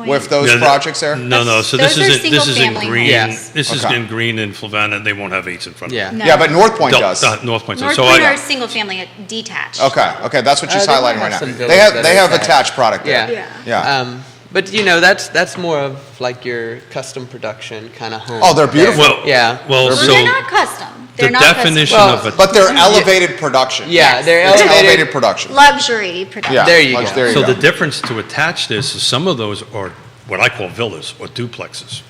with those Yeah, projects there. No. So Those this are isn't in single-family green. homes. This is Okay. in green in Flavanna. They won't have 8s in front of them. Yeah. No. Yeah, but North Point does. North Point. North So Point I, are single-family detached. Okay, that's what she's They might highlighting have right now. some They villas have that they are have attached. attached product there. Yeah. Yeah. But that's more of like your custom production kind of home. Oh, they're beautiful. well, Yeah. Well, Well, so they're not custom. They're the not definition Well, of a But they're elevated production. Yeah, Yes. they're It's elevated. elevated production. luxury production. Yeah. There you much- go. There you So go. the difference to attach this is some of those are what I call villas or duplexes.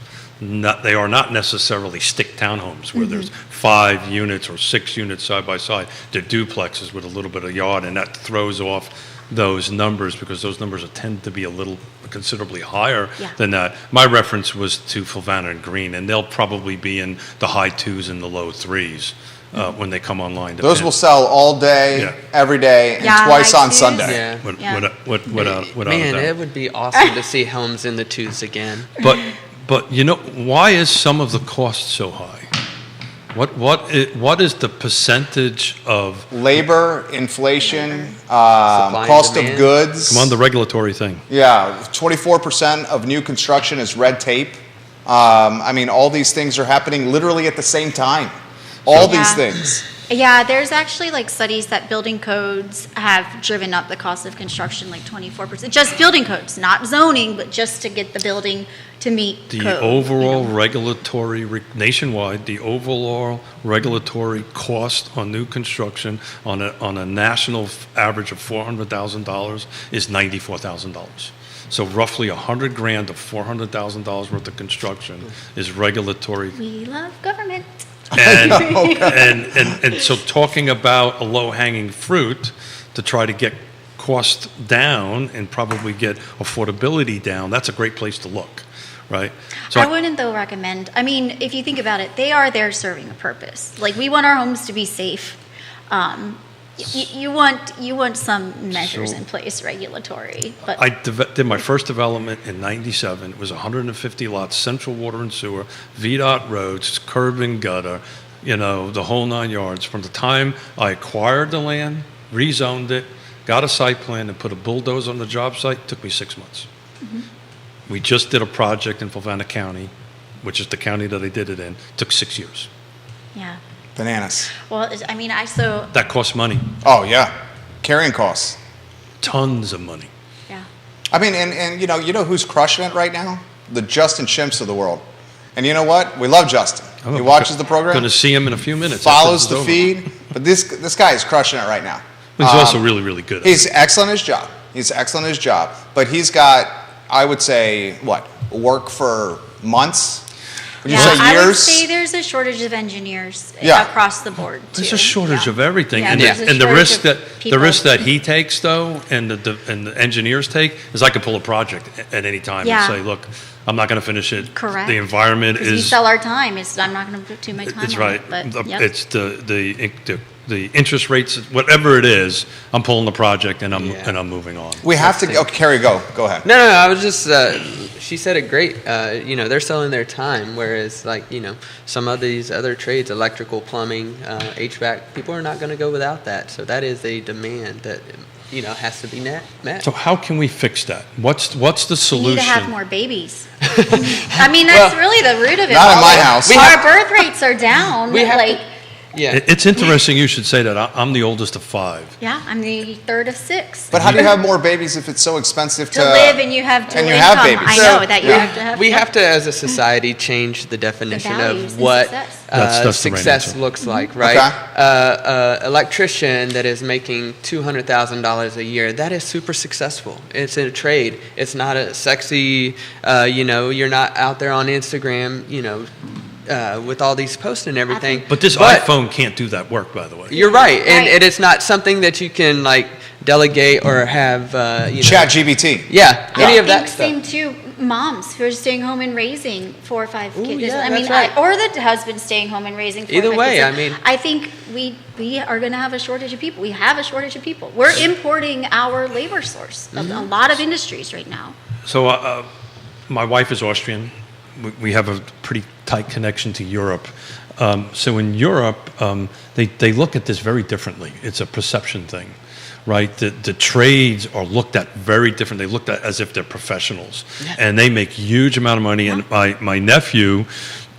They are not necessarily stick townhomes where there's 5 units or 6 units side by side. They're duplexes with a little bit of yard, and that throws off those numbers because those numbers tend to be a little considerably higher Yeah. than that. My reference was to Flavanna and Green, and they'll probably be in the high 2s and the low 3s when they come online. Those will sell all day, Yeah. every day, and Yeah, twice high on twos. Sunday. Yeah. Without a Man, doubt. it would be awesome to see homes in the 2s again. But you know, why is some of the cost so high? What is the percentage of, Labor, inflation, Supply and cost of demand. goods. come on, the regulatory thing? Yeah, 24% of new construction is red tape. I mean, all these things are happening literally at the same time. All these Yeah. things. Yeah, there's actually like studies that building codes have driven up the cost of construction like 24%. Just building codes, not zoning, but just to get the building to meet The code. overall regulatory, nationwide, the overall regulatory cost on new construction on a national average of $400,000 is $94,000. So roughly $100,000 of $400,000 worth of construction is regulatory. We love government. And so talking about a low-hanging fruit to try to get cost down and probably get affordability down, that's a great place to look, right? So I wouldn't though recommend, I mean, if you think about it, they are there serving a purpose. Like, we want our homes to be safe. You want some measures So- in place, regulatory, but. I did my first development in '97. It was 150 lots, central water and sewer, VDOT roads, curb and gutter, the whole 9 yards. From the time I acquired the land, rezoned it, got a site plan, and put a bulldozer on the job site, took me 6 months. We just did a project in Flavanna County, which is the county that I did it in, took 6 years. Yeah. Bananas. Well, That costs money, Oh, yeah. Carrying costs. tons of money. yeah. I mean, and you know who's crushing it right now? The Justin Shimps of the world. And you know what? We love Justin. He watches the program, Going to see him in a few minutes. after follows this is the over. feed. But this guy is crushing it right now. He's also really, really good at it. He's excellent at his job. He's excellent at his job. But he's got, I would say, work for months? Would you say I would years? say there's a shortage of engineers Yeah. across the board, too. There's a shortage Yeah. of everything, Yeah, and, there's a and the shortage risk of that people. he takes though, and the engineers take is I could pull a project at any time Yeah. and say, look, I'm not going to finish it. Correct. The environment Because we is. sell our time, I'm not going to put too much time It's on right. it, but, yep. It's the interest rates, whatever it is. I'm pulling the project and I'm moving on. We have to. Oh, Carrie, go ahead. No, I was just. She said it great. They're selling their time, whereas some of these other trades, electrical, plumbing, HVAC, people are not going to go without that. So that is a demand that has to be met. So how can we fix that? What's the We solution? need to have more babies. I mean, that's Well, really the root of it. not in all. my house. We Our have- birth rates are down. We have to- Like, Yeah. It's interesting you should say that. I'm the oldest of 5. yeah, I'm the third of 6. But how do you have more babies if it's so expensive To live and you have dual and you income. have babies. I So, know that you yeah. have to have. We yeah. have to, as a society, change the definition values of and what success. That's the right success answer. looks like, right? Okay. Electrician that is making $200,000 a year, that is super successful. It's a trade. It's not a sexy, you're not out there on Instagram, with all these posts and everything. But this iPhone can't do that work, by the way. You're right, and Right. it is not something that you can like delegate or have. Chat GBT. Yeah, any I of that think stuff. same too. Moms who are staying home and raising 4 or 5 kids. yeah, I mean, that's right. or the husband staying home and raising 4 Either or 5 way, kids. I mean- I think we are going to have a shortage of people. We have a shortage of people. We're importing our labor source of a lot of industries right now. So my wife is Austrian. We have a pretty tight connection to Europe. So in Europe, they look at this very differently. It's a perception thing, right? The trades are looked at very different. They looked at as if they're professionals, and they make huge amount of money. And my nephew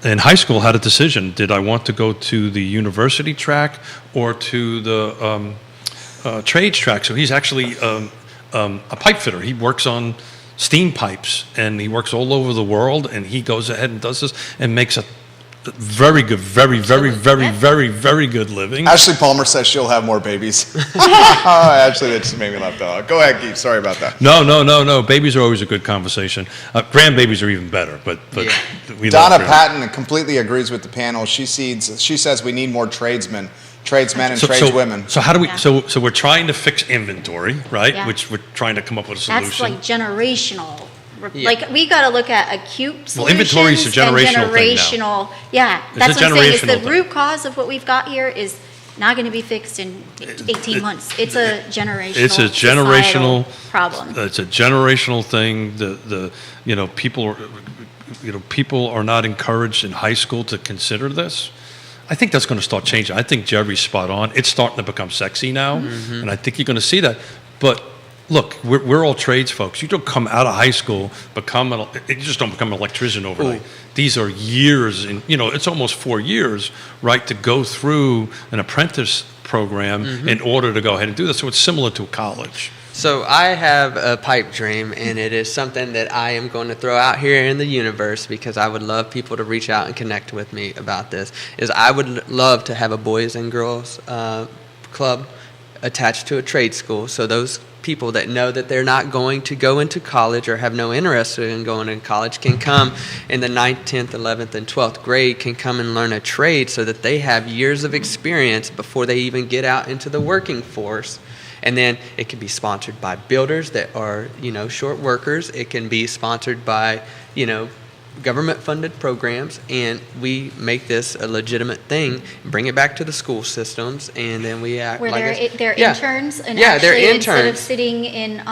in high school had a decision: did I want to go to the university track or to the trades track? So he's actually a pipe fitter. He works on steam pipes, and he works all over the world, and he goes ahead and does this and makes a very good, very good living. Ashley Palmer says she'll have more babies. Actually, that just made me laugh out. Go ahead, Keith. Sorry about that. No. Babies are always a good conversation. Grandbabies are even better, but Yeah. we Donna love grand- Patton completely agrees with the panel. She says we need more tradesmen and tradeswomen. So how do we? Yeah. So we're trying to fix inventory, right? Yeah. Which we're trying to come up with a solution. That's like generational. Yeah. Like we got to look at acute solutions. Well, inventory is a generational and thing now. generational. Yeah, It's that's a what I'm saying. Is generational the thing. root cause of what we've got here is not going to be fixed in 18 months. It's a generational. It's a generational societal problem. It's a generational thing. People are not encouraged in high school to consider this. I think that's going to start changing. I think Jerry's spot on. It's starting to become sexy now, and I think you're going to see that. But look, we're all trades folks. You don't come out of high school, you just don't become an electrician overnight. These are years, and it's almost 4 years, right, to go through an apprentice program in order to go ahead and do this. So it's similar to college. So I have a pipe dream, and it is something that I am going to throw out here in the universe because I would love people to reach out and connect with me about this. Is I would love to have a boys and girls club attached to a trade school, so those people that know that they're not going to go into college or have no interest in going to college can come in the 9th, 10th, 11th, and 12th grade can come and learn a trade so that they have years of experience before they even get out into the working force. And then it can be sponsored by builders that are, short workers. It can be sponsored by, government-funded programs, and we make this a legitimate thing, bring it back to the school systems, and then we act Where like they're yeah. interns, and Yeah, they're actually instead of interns. sitting in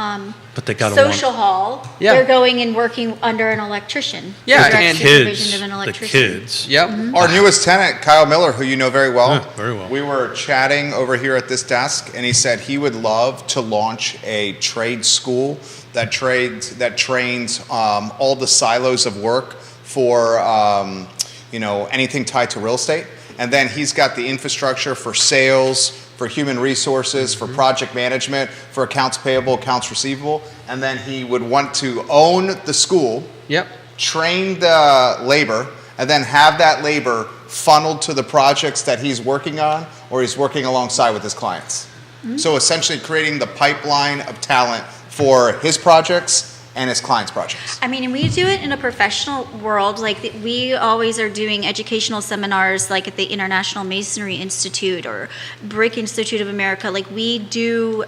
But they gotta social hall, Yeah. they're going and working under an electrician. Yeah, direct and supervision of an the electrician. kids. Yep. Our newest tenant, Kyle Miller, who you know very well. Yeah, very well. We were chatting over here at this desk, and he said he would love to launch a trade school that trains all the silos of work for anything tied to real estate. And then he's got the infrastructure for sales, for human resources, for project management, for accounts payable, accounts receivable. And then he would want to own the school, Yep. train the labor, and then have that labor funneled to the projects that he's working on or he's working alongside with his clients. So essentially creating the pipeline of talent for his projects and his clients' projects. I mean, and we do it in a professional world. Like we always are doing educational seminars, like at the International Masonry Institute or Brick Institute of America. Like we do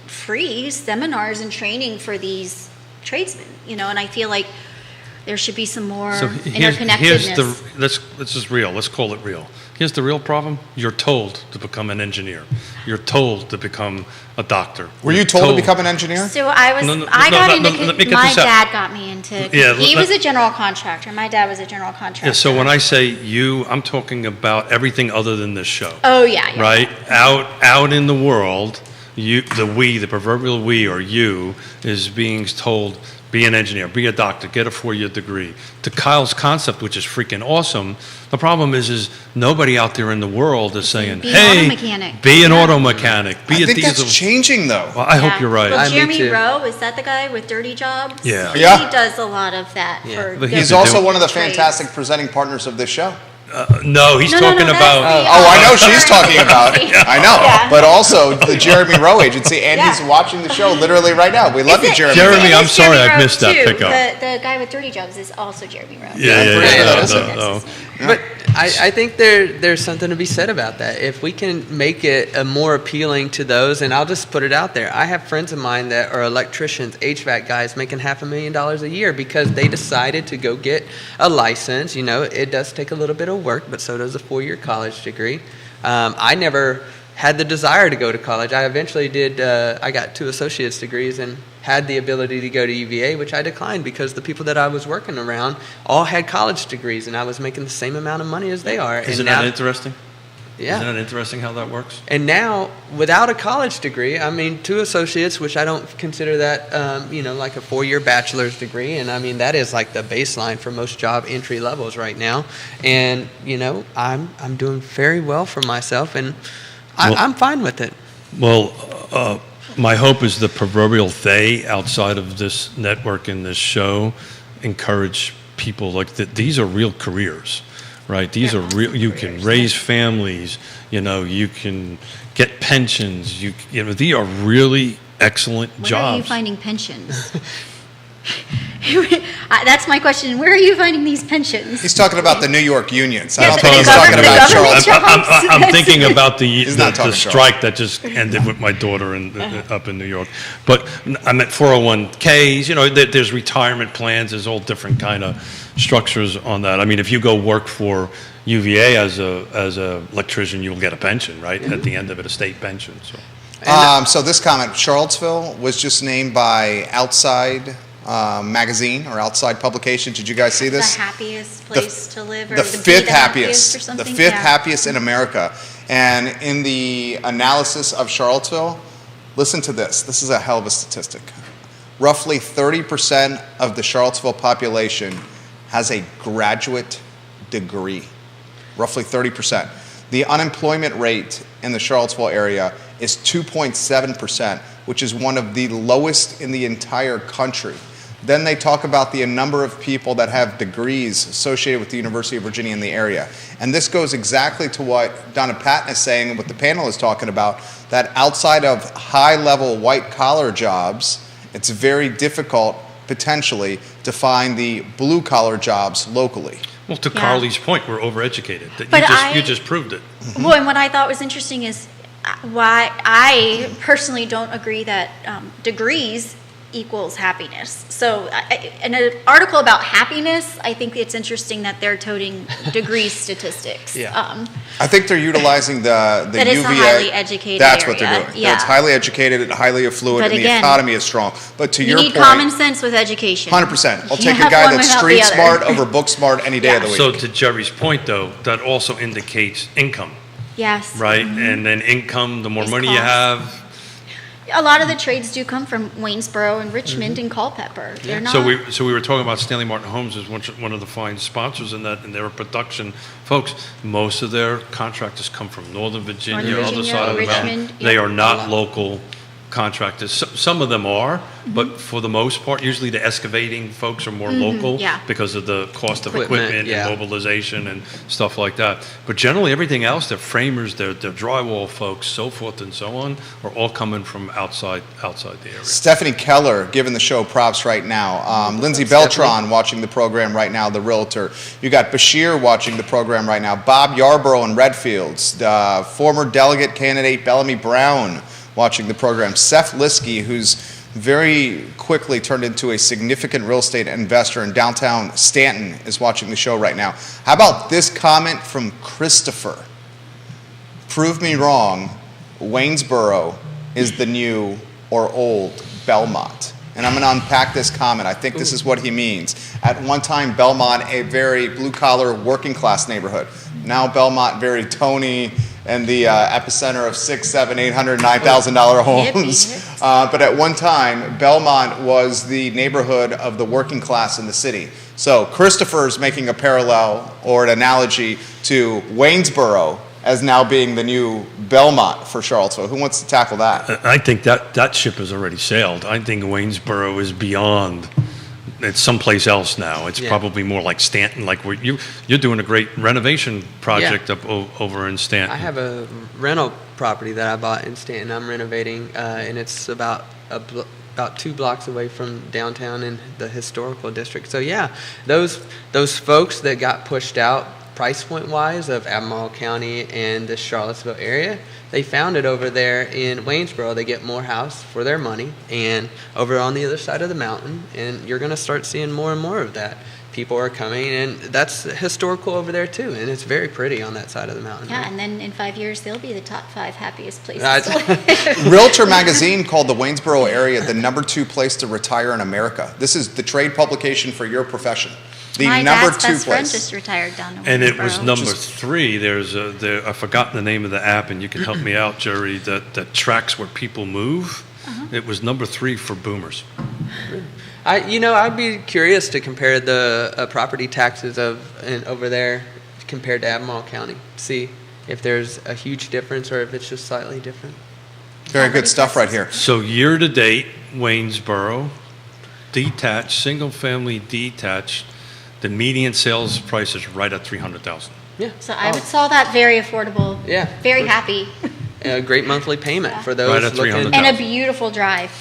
free seminars and training for these tradesmen. And I feel like there should be some more interconnectedness. This is real. Let's call it real. Here's the real problem. You're told to become an engineer. You're told to become a doctor. Were you told to become an engineer? So I was, No, no, I no, got no, into, no, let me get my this out. dad got me into, Yeah, he let- was a general contractor. My dad was a general contractor. Yeah, so when I say you, I'm talking about everything other than this show. Oh, yeah. Right? Out in the world, the proverbial we or you, is being told, be an engineer, be a doctor, get a 4-year degree. To Kyle's concept, which is freaking awesome, the problem is nobody out there in the world is saying, Be an hey, auto mechanic." be an Yeah. auto mechanic, be I a think diesel. that's changing, though. Well, I hope Yeah. you're right. Well, Me Jeremy too. Rowe, is that the guy with Dirty Jobs? Yeah. Yeah. He does a lot of that Yeah. for. But He's to also do- one of the trades. fantastic presenting partners of this show. No, he's No, talking that's about. the, Oh, I know she's talking about. Yeah. I know, Yeah. but also the Jeremy Rowe agency, and he's Yeah. watching the show literally right now. We love Is you, it- Jeremy. Jeremy, it I'm is sorry, Jeremy I Rowe, missed that too. pickup. The guy with Dirty Jobs is also Jeremy Rowe. Yeah, pretty sure that is That's it. his name. But I think there's something to be said about that. If we can make it more appealing to those, and I'll just put it out there. I have friends of mine that are electricians, HVAC guys, making $500,000 a year because they decided to go get a license. You know, it does take a little bit of work, but so does a 4-year college degree. I never had the desire to go to college. I eventually did. I got 2 associate's degrees and had the ability to go to UVA, which I declined because the people that I was working around all had college degrees, and I was making the same amount of money as they are. Isn't and that now, interesting? yeah. Isn't that interesting how that works? And now, without a college degree, I mean, 2 associates, which I don't consider that, like a 4-year bachelor's degree. And I mean, that is like the baseline for most job entry levels right now. And, I'm doing very well for myself, and Well- I'm fine with it. Well, my hope is the proverbial they outside of this network and this show encourage people like that. These are real careers, right? These are real. You can raise families. You can get pensions. These are really excellent Where jobs. are you finding pensions? That's my question. Where are you finding these pensions? He's talking about the New York unions. I Yeah, don't the think he's government- talking the about government Charles. jobs. I'm thinking about the not talking strike that just ended with my daughter up in New York. But I meant 401ks. There's retirement plans. There's all different kind of structures on that. I mean, if you go work for UVA as a electrician, you'll get a pension, right? At the end of it, a state pension. So. So this comment, Charlottesville was just named by Outside magazine or Outside publication. Did you guys see this? The happiest place to live, or The to be fifth or happiest, something. the fifth Yeah. happiest in America. And in the analysis of Charlottesville, listen to this. This is a hell of a statistic. Roughly 30% of the Charlottesville population has a graduate degree. Roughly 30%. The unemployment rate in the Charlottesville area is 2.7%, which is one of the lowest in the entire country. Then they talk about the number of people that have degrees associated with the University of Virginia in the area. And this goes exactly to what Donna Patton is saying and what the panel is talking about, that outside of high-level white-collar jobs, it's very difficult, potentially, to find the blue-collar jobs locally. Well, to Yeah. Carly's point, we're overeducated. But You just proved it. Well, and what I thought was interesting is why I personally don't agree that degrees equals happiness. So, in an article about happiness, I think it's interesting that they're toting degree statistics. Yeah. I think they're utilizing the That it's a UVA. highly educated That's what they're area, doing. yeah. It's highly educated, highly affluent, But and again, the economy is strong. But to You your need point, common sense with education. 100%. I'll You take a have guy one that's without the street other. smart over book smart any day of the week. So to Jerry's point, though, that also indicates income, Yes. right? And then income, the more There's money you cost. have. A lot of the trades do come from Waynesboro and Richmond and Culpeper. They're not. So we were talking about Stanley Martin Homes as one of the fine sponsors in that, and they're a production folks. Most of their contractors come from Northern Virginia, Northern other Virginia, side of the mountain. Richmond, They yeah. are not local contractors. Some of them are, but for the most part, usually the excavating folks are more local yeah. because of the cost of Equipment, equipment yeah. and mobilization and stuff like that. But generally, everything else, they're framers, they're drywall folks, so forth and so on, are all coming from outside the area. Stephanie Keller giving the show props right now. Lindsay Beltran watching the program right now, the realtor. You got Bashir watching the program right now. Bob Yarborough in Redfields. Former delegate candidate Bellamy Brown watching the program. Seth Liskey, who's very quickly turned into a significant real estate investor in downtown Stanton, is watching the show right now. How about this comment from Christopher? Prove me wrong, Waynesboro is the new or old Belmont. And I'm going to unpack this comment. I think this is what he means. At one time, Belmont, a very blue-collar, working-class neighborhood. Now Belmont, very Tony, and the epicenter of $600,000, $700,000, $800,000, $9,000 homes. Yippee. But at one time, Belmont was the neighborhood of the working class in the city. So Christopher's making a parallel or an analogy to Waynesboro as now being the new Belmont for Charlottesville. Who wants to tackle that? I think that ship has already sailed. I think Waynesboro is beyond. It's someplace else now. It's Yeah. probably more like Stanton. Like you're doing a great renovation project Yeah. over in Stanton. I have a rental property that I bought in Stanton. I'm renovating, and it's about about 2 blocks away from downtown in the historical district. So yeah, those folks that got pushed out price point wise of Albemarle County and the Charlottesville area, they found it over there in Waynesboro. They get more house for their money, and over on the other side of the mountain, and you're going to start seeing more and more of that. People are coming, and that's historical over there too, and it's very pretty on that side of the mountain. Yeah, and then in 5 years, they'll be the top 5 happiest places Uh, to live. Realtor Magazine called the Waynesboro area the #2 place to retire in America. This is the trade publication for your profession. The My number dad's 2 best friend place. just retired down in And it was Waynesboro. number 3. I've forgotten the name of the app, and you can help me out, Jerry, that tracks where people move. It was number 3 for boomers. I'd be curious to compare the property taxes over there compared to Albemarle County. See if there's a huge difference or if it's just slightly different. Very good stuff right here. So year to date, Waynesboro, detached, single family detached, the median sales price is right at $300,000. Yeah. So I would saw that very affordable. Yeah, Very for- happy. A great monthly payment for those Right at looking. $300,000. And a beautiful drive.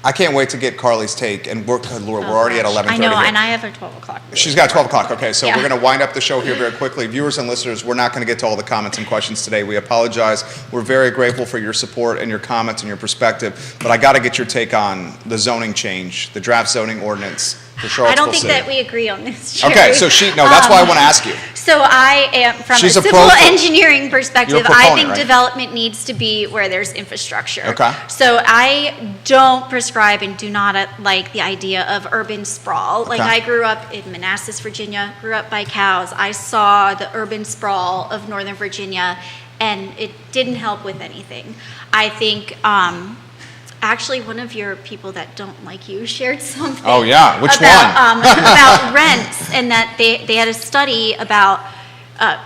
I can't wait to get Carly's take, and we're already at 11:30 I know, here. and I have a 12 o'clock. She's got 12 o'clock. Okay, so Yeah. we're going to wind up the show here very quickly. Viewers and listeners, we're not going to get to all the comments and questions today. We apologize. We're very grateful for your support and your comments and your perspective, but I got to get your take on the zoning change, the draft zoning ordinance for I Charlottesville don't think City. that we agree on this. Okay, Jerry. so that's why I want to ask you. So I am, from She's a a civil pro- engineering perspective, You're a I proponent, think right? development needs to be where there's infrastructure. Okay. So I don't prescribe and do not like the idea of urban sprawl. Like Okay. I grew up in Manassas, Virginia, grew up by cows. I saw the urban sprawl of Northern Virginia, and it didn't help with anything. I think, actually, one of your people that don't like you shared something. Oh, yeah. Which about, about rents, and that they had a study about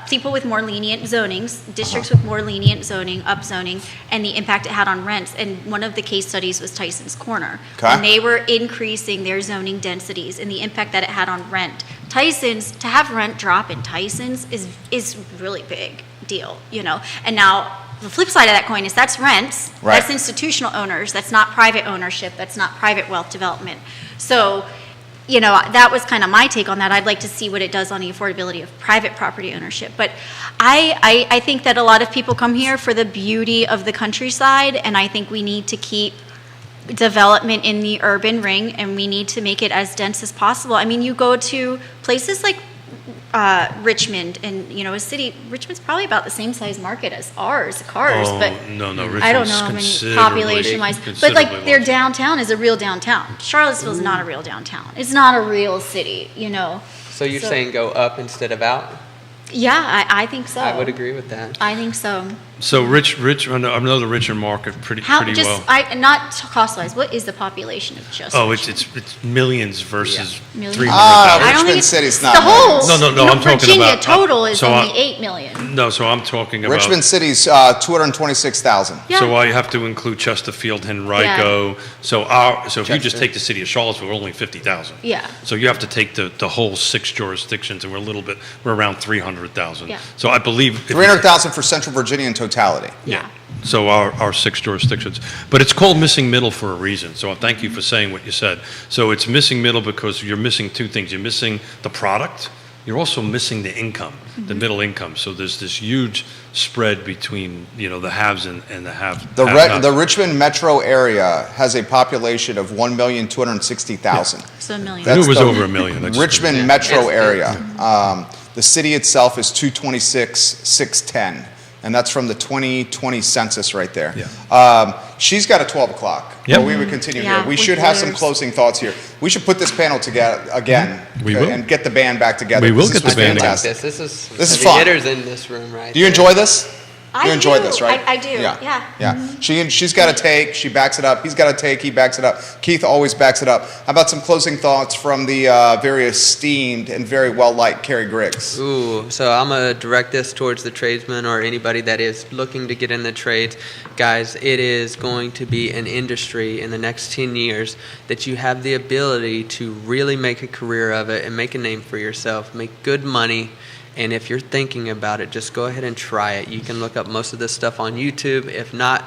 people with more lenient zonings, districts with more lenient zoning, upzoning, and the impact it had on rents. And one of the case studies was Tyson's Corner. Okay. When they were increasing their zoning densities and the impact that it had on rent. Tyson's, to have rent drop in Tyson's is really big deal, you know. And now the flip side of that coin is that's rents, Right. that's institutional owners, that's not private ownership, that's not private wealth development. So, you know, that was kind of my take on that. I'd like to see what it does on the affordability of private property ownership. But I think that a lot of people come here for the beauty of the countryside, and I think we need to keep development in the urban ring, and we need to make it as dense as possible. I mean, you go to places like Richmond, and you know, Richmond's probably about the same size market as cars, but no, I don't Richmond's know how many considerably- population-wise, but considerably like their larger. downtown is a real downtown. Charlottesville's not a real downtown. It's not a real city, you know. So you're saying go up instead of out? Yeah, I think so. I would agree with that. I think so. So I know the Richmond market pretty How well. not cost-wise? What is the population of just? Oh, Richmond? it's millions versus Millions? 300,000. I don't Richmond think it's City's the not whole. millions. No, I'm talking Virginia about- total is so only I- 8 million. No, so I'm talking about. Richmond City's 226,000. Yeah. So I have to include Chesterfield, Henrico. So if you just Chester. take the city of Charlottesville, we're only 50,000. Yeah. So you have to take the whole 6 jurisdictions, and we're around 300,000. Yeah. So I believe if you- 300,000 for Central Virginia in totality. Yeah. So our 6 jurisdictions, but it's called missing middle for a reason. So thank you for saying what you said. So it's missing middle because you're missing 2 things. You're missing the product. You're also missing the income, the middle income. So there's this huge spread between the haves and the have. The Richmond metro area has a population of 1,260,000. So a million. I knew it was the over a million. I just- Richmond Yeah. metro Yes. area. The city itself is 226,610, and that's from the 2020 census right there. Yeah. She's got a 12 o'clock. Yep. But we would continue Yeah, here. We with should have some lawyers. closing thoughts here. We should put this panel together again. We will. And get the band back together. We will This get the was band Like fantastic. this is This is heavy fun. hitters in this room, right? Do you there. enjoy this? You enjoy do. this, right? I do, yeah. Yeah. She's got to take, she backs it up. He's got to take, he backs it up. Keith always backs it up. How about some closing thoughts from the very esteemed and very well-liked Carrie Griggs? Ooh, so I'm going to direct this towards the tradesmen or anybody that is looking to get in the trades. Guys, it is going to be an industry in the next 10 years that you have the ability to really make a career of it and make a name for yourself, make good money. And if you're thinking about it, just go ahead and try it. You can look up most of this stuff on YouTube. If not,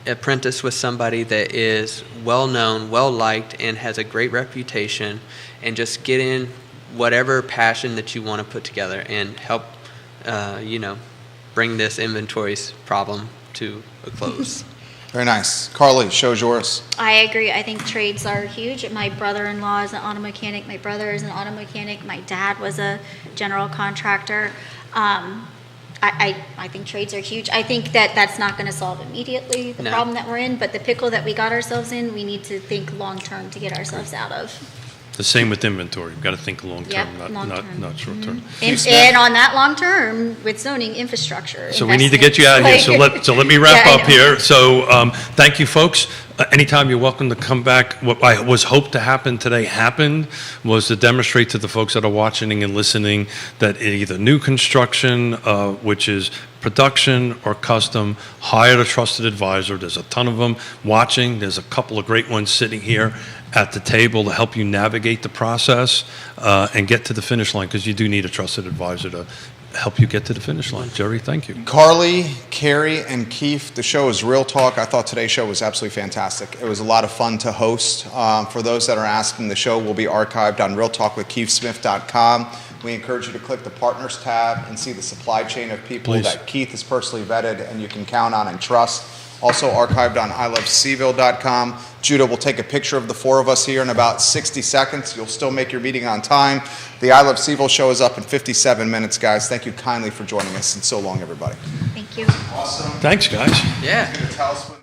apprentice with somebody that is well-known, well-liked, and has a great reputation, and just get in whatever passion that you want to put together and help, bring this inventories problem to a close. Very nice. Carly, show's yours. I agree. I think trades are huge. My brother-in-law is an auto mechanic. My brother is an auto mechanic. My dad was a general contractor. I think trades are huge. I think that's not going to solve immediately the No. problem that we're in, but the pickle that we got ourselves in, we need to think long-term to get ourselves out of. The same with inventory. We've got to think long-term, Yep, long-term. not short-term. And on that long-term, with zoning infrastructure. So we need to get you out of here. So let me wrap Yeah, I up know. here. So thank you, folks. Anytime you're welcome to come back. What I was hoped to happen today happened, was to demonstrate to the folks that are watching and listening that either new construction, which is production or custom, hire a trusted advisor. There's a ton of them watching. There's a couple of great ones sitting here at the table to help you navigate the process and get to the finish line, because you do need a trusted advisor to help you get to the finish line. Jerry, thank you. Carly, Carrie, and Keith, the show is Real Talk. I thought today's show was absolutely fantastic. It was a lot of fun to host. For those that are asking, the show will be archived on realtalkwithkeithsmith.com. We encourage you to click the Partners tab and see the supply chain of people Please. that Keith has personally vetted and you can count on and trust. Also archived on iloveseville.com. Judah will take a picture of the four of us here in about 60 seconds. You'll still make your meeting on time. The I Love Seville show is up in 57 minutes, guys. Thank you kindly for joining us, and so long, everybody. Thank you. Awesome. Thanks, guys. Yeah. He's gonna tell us when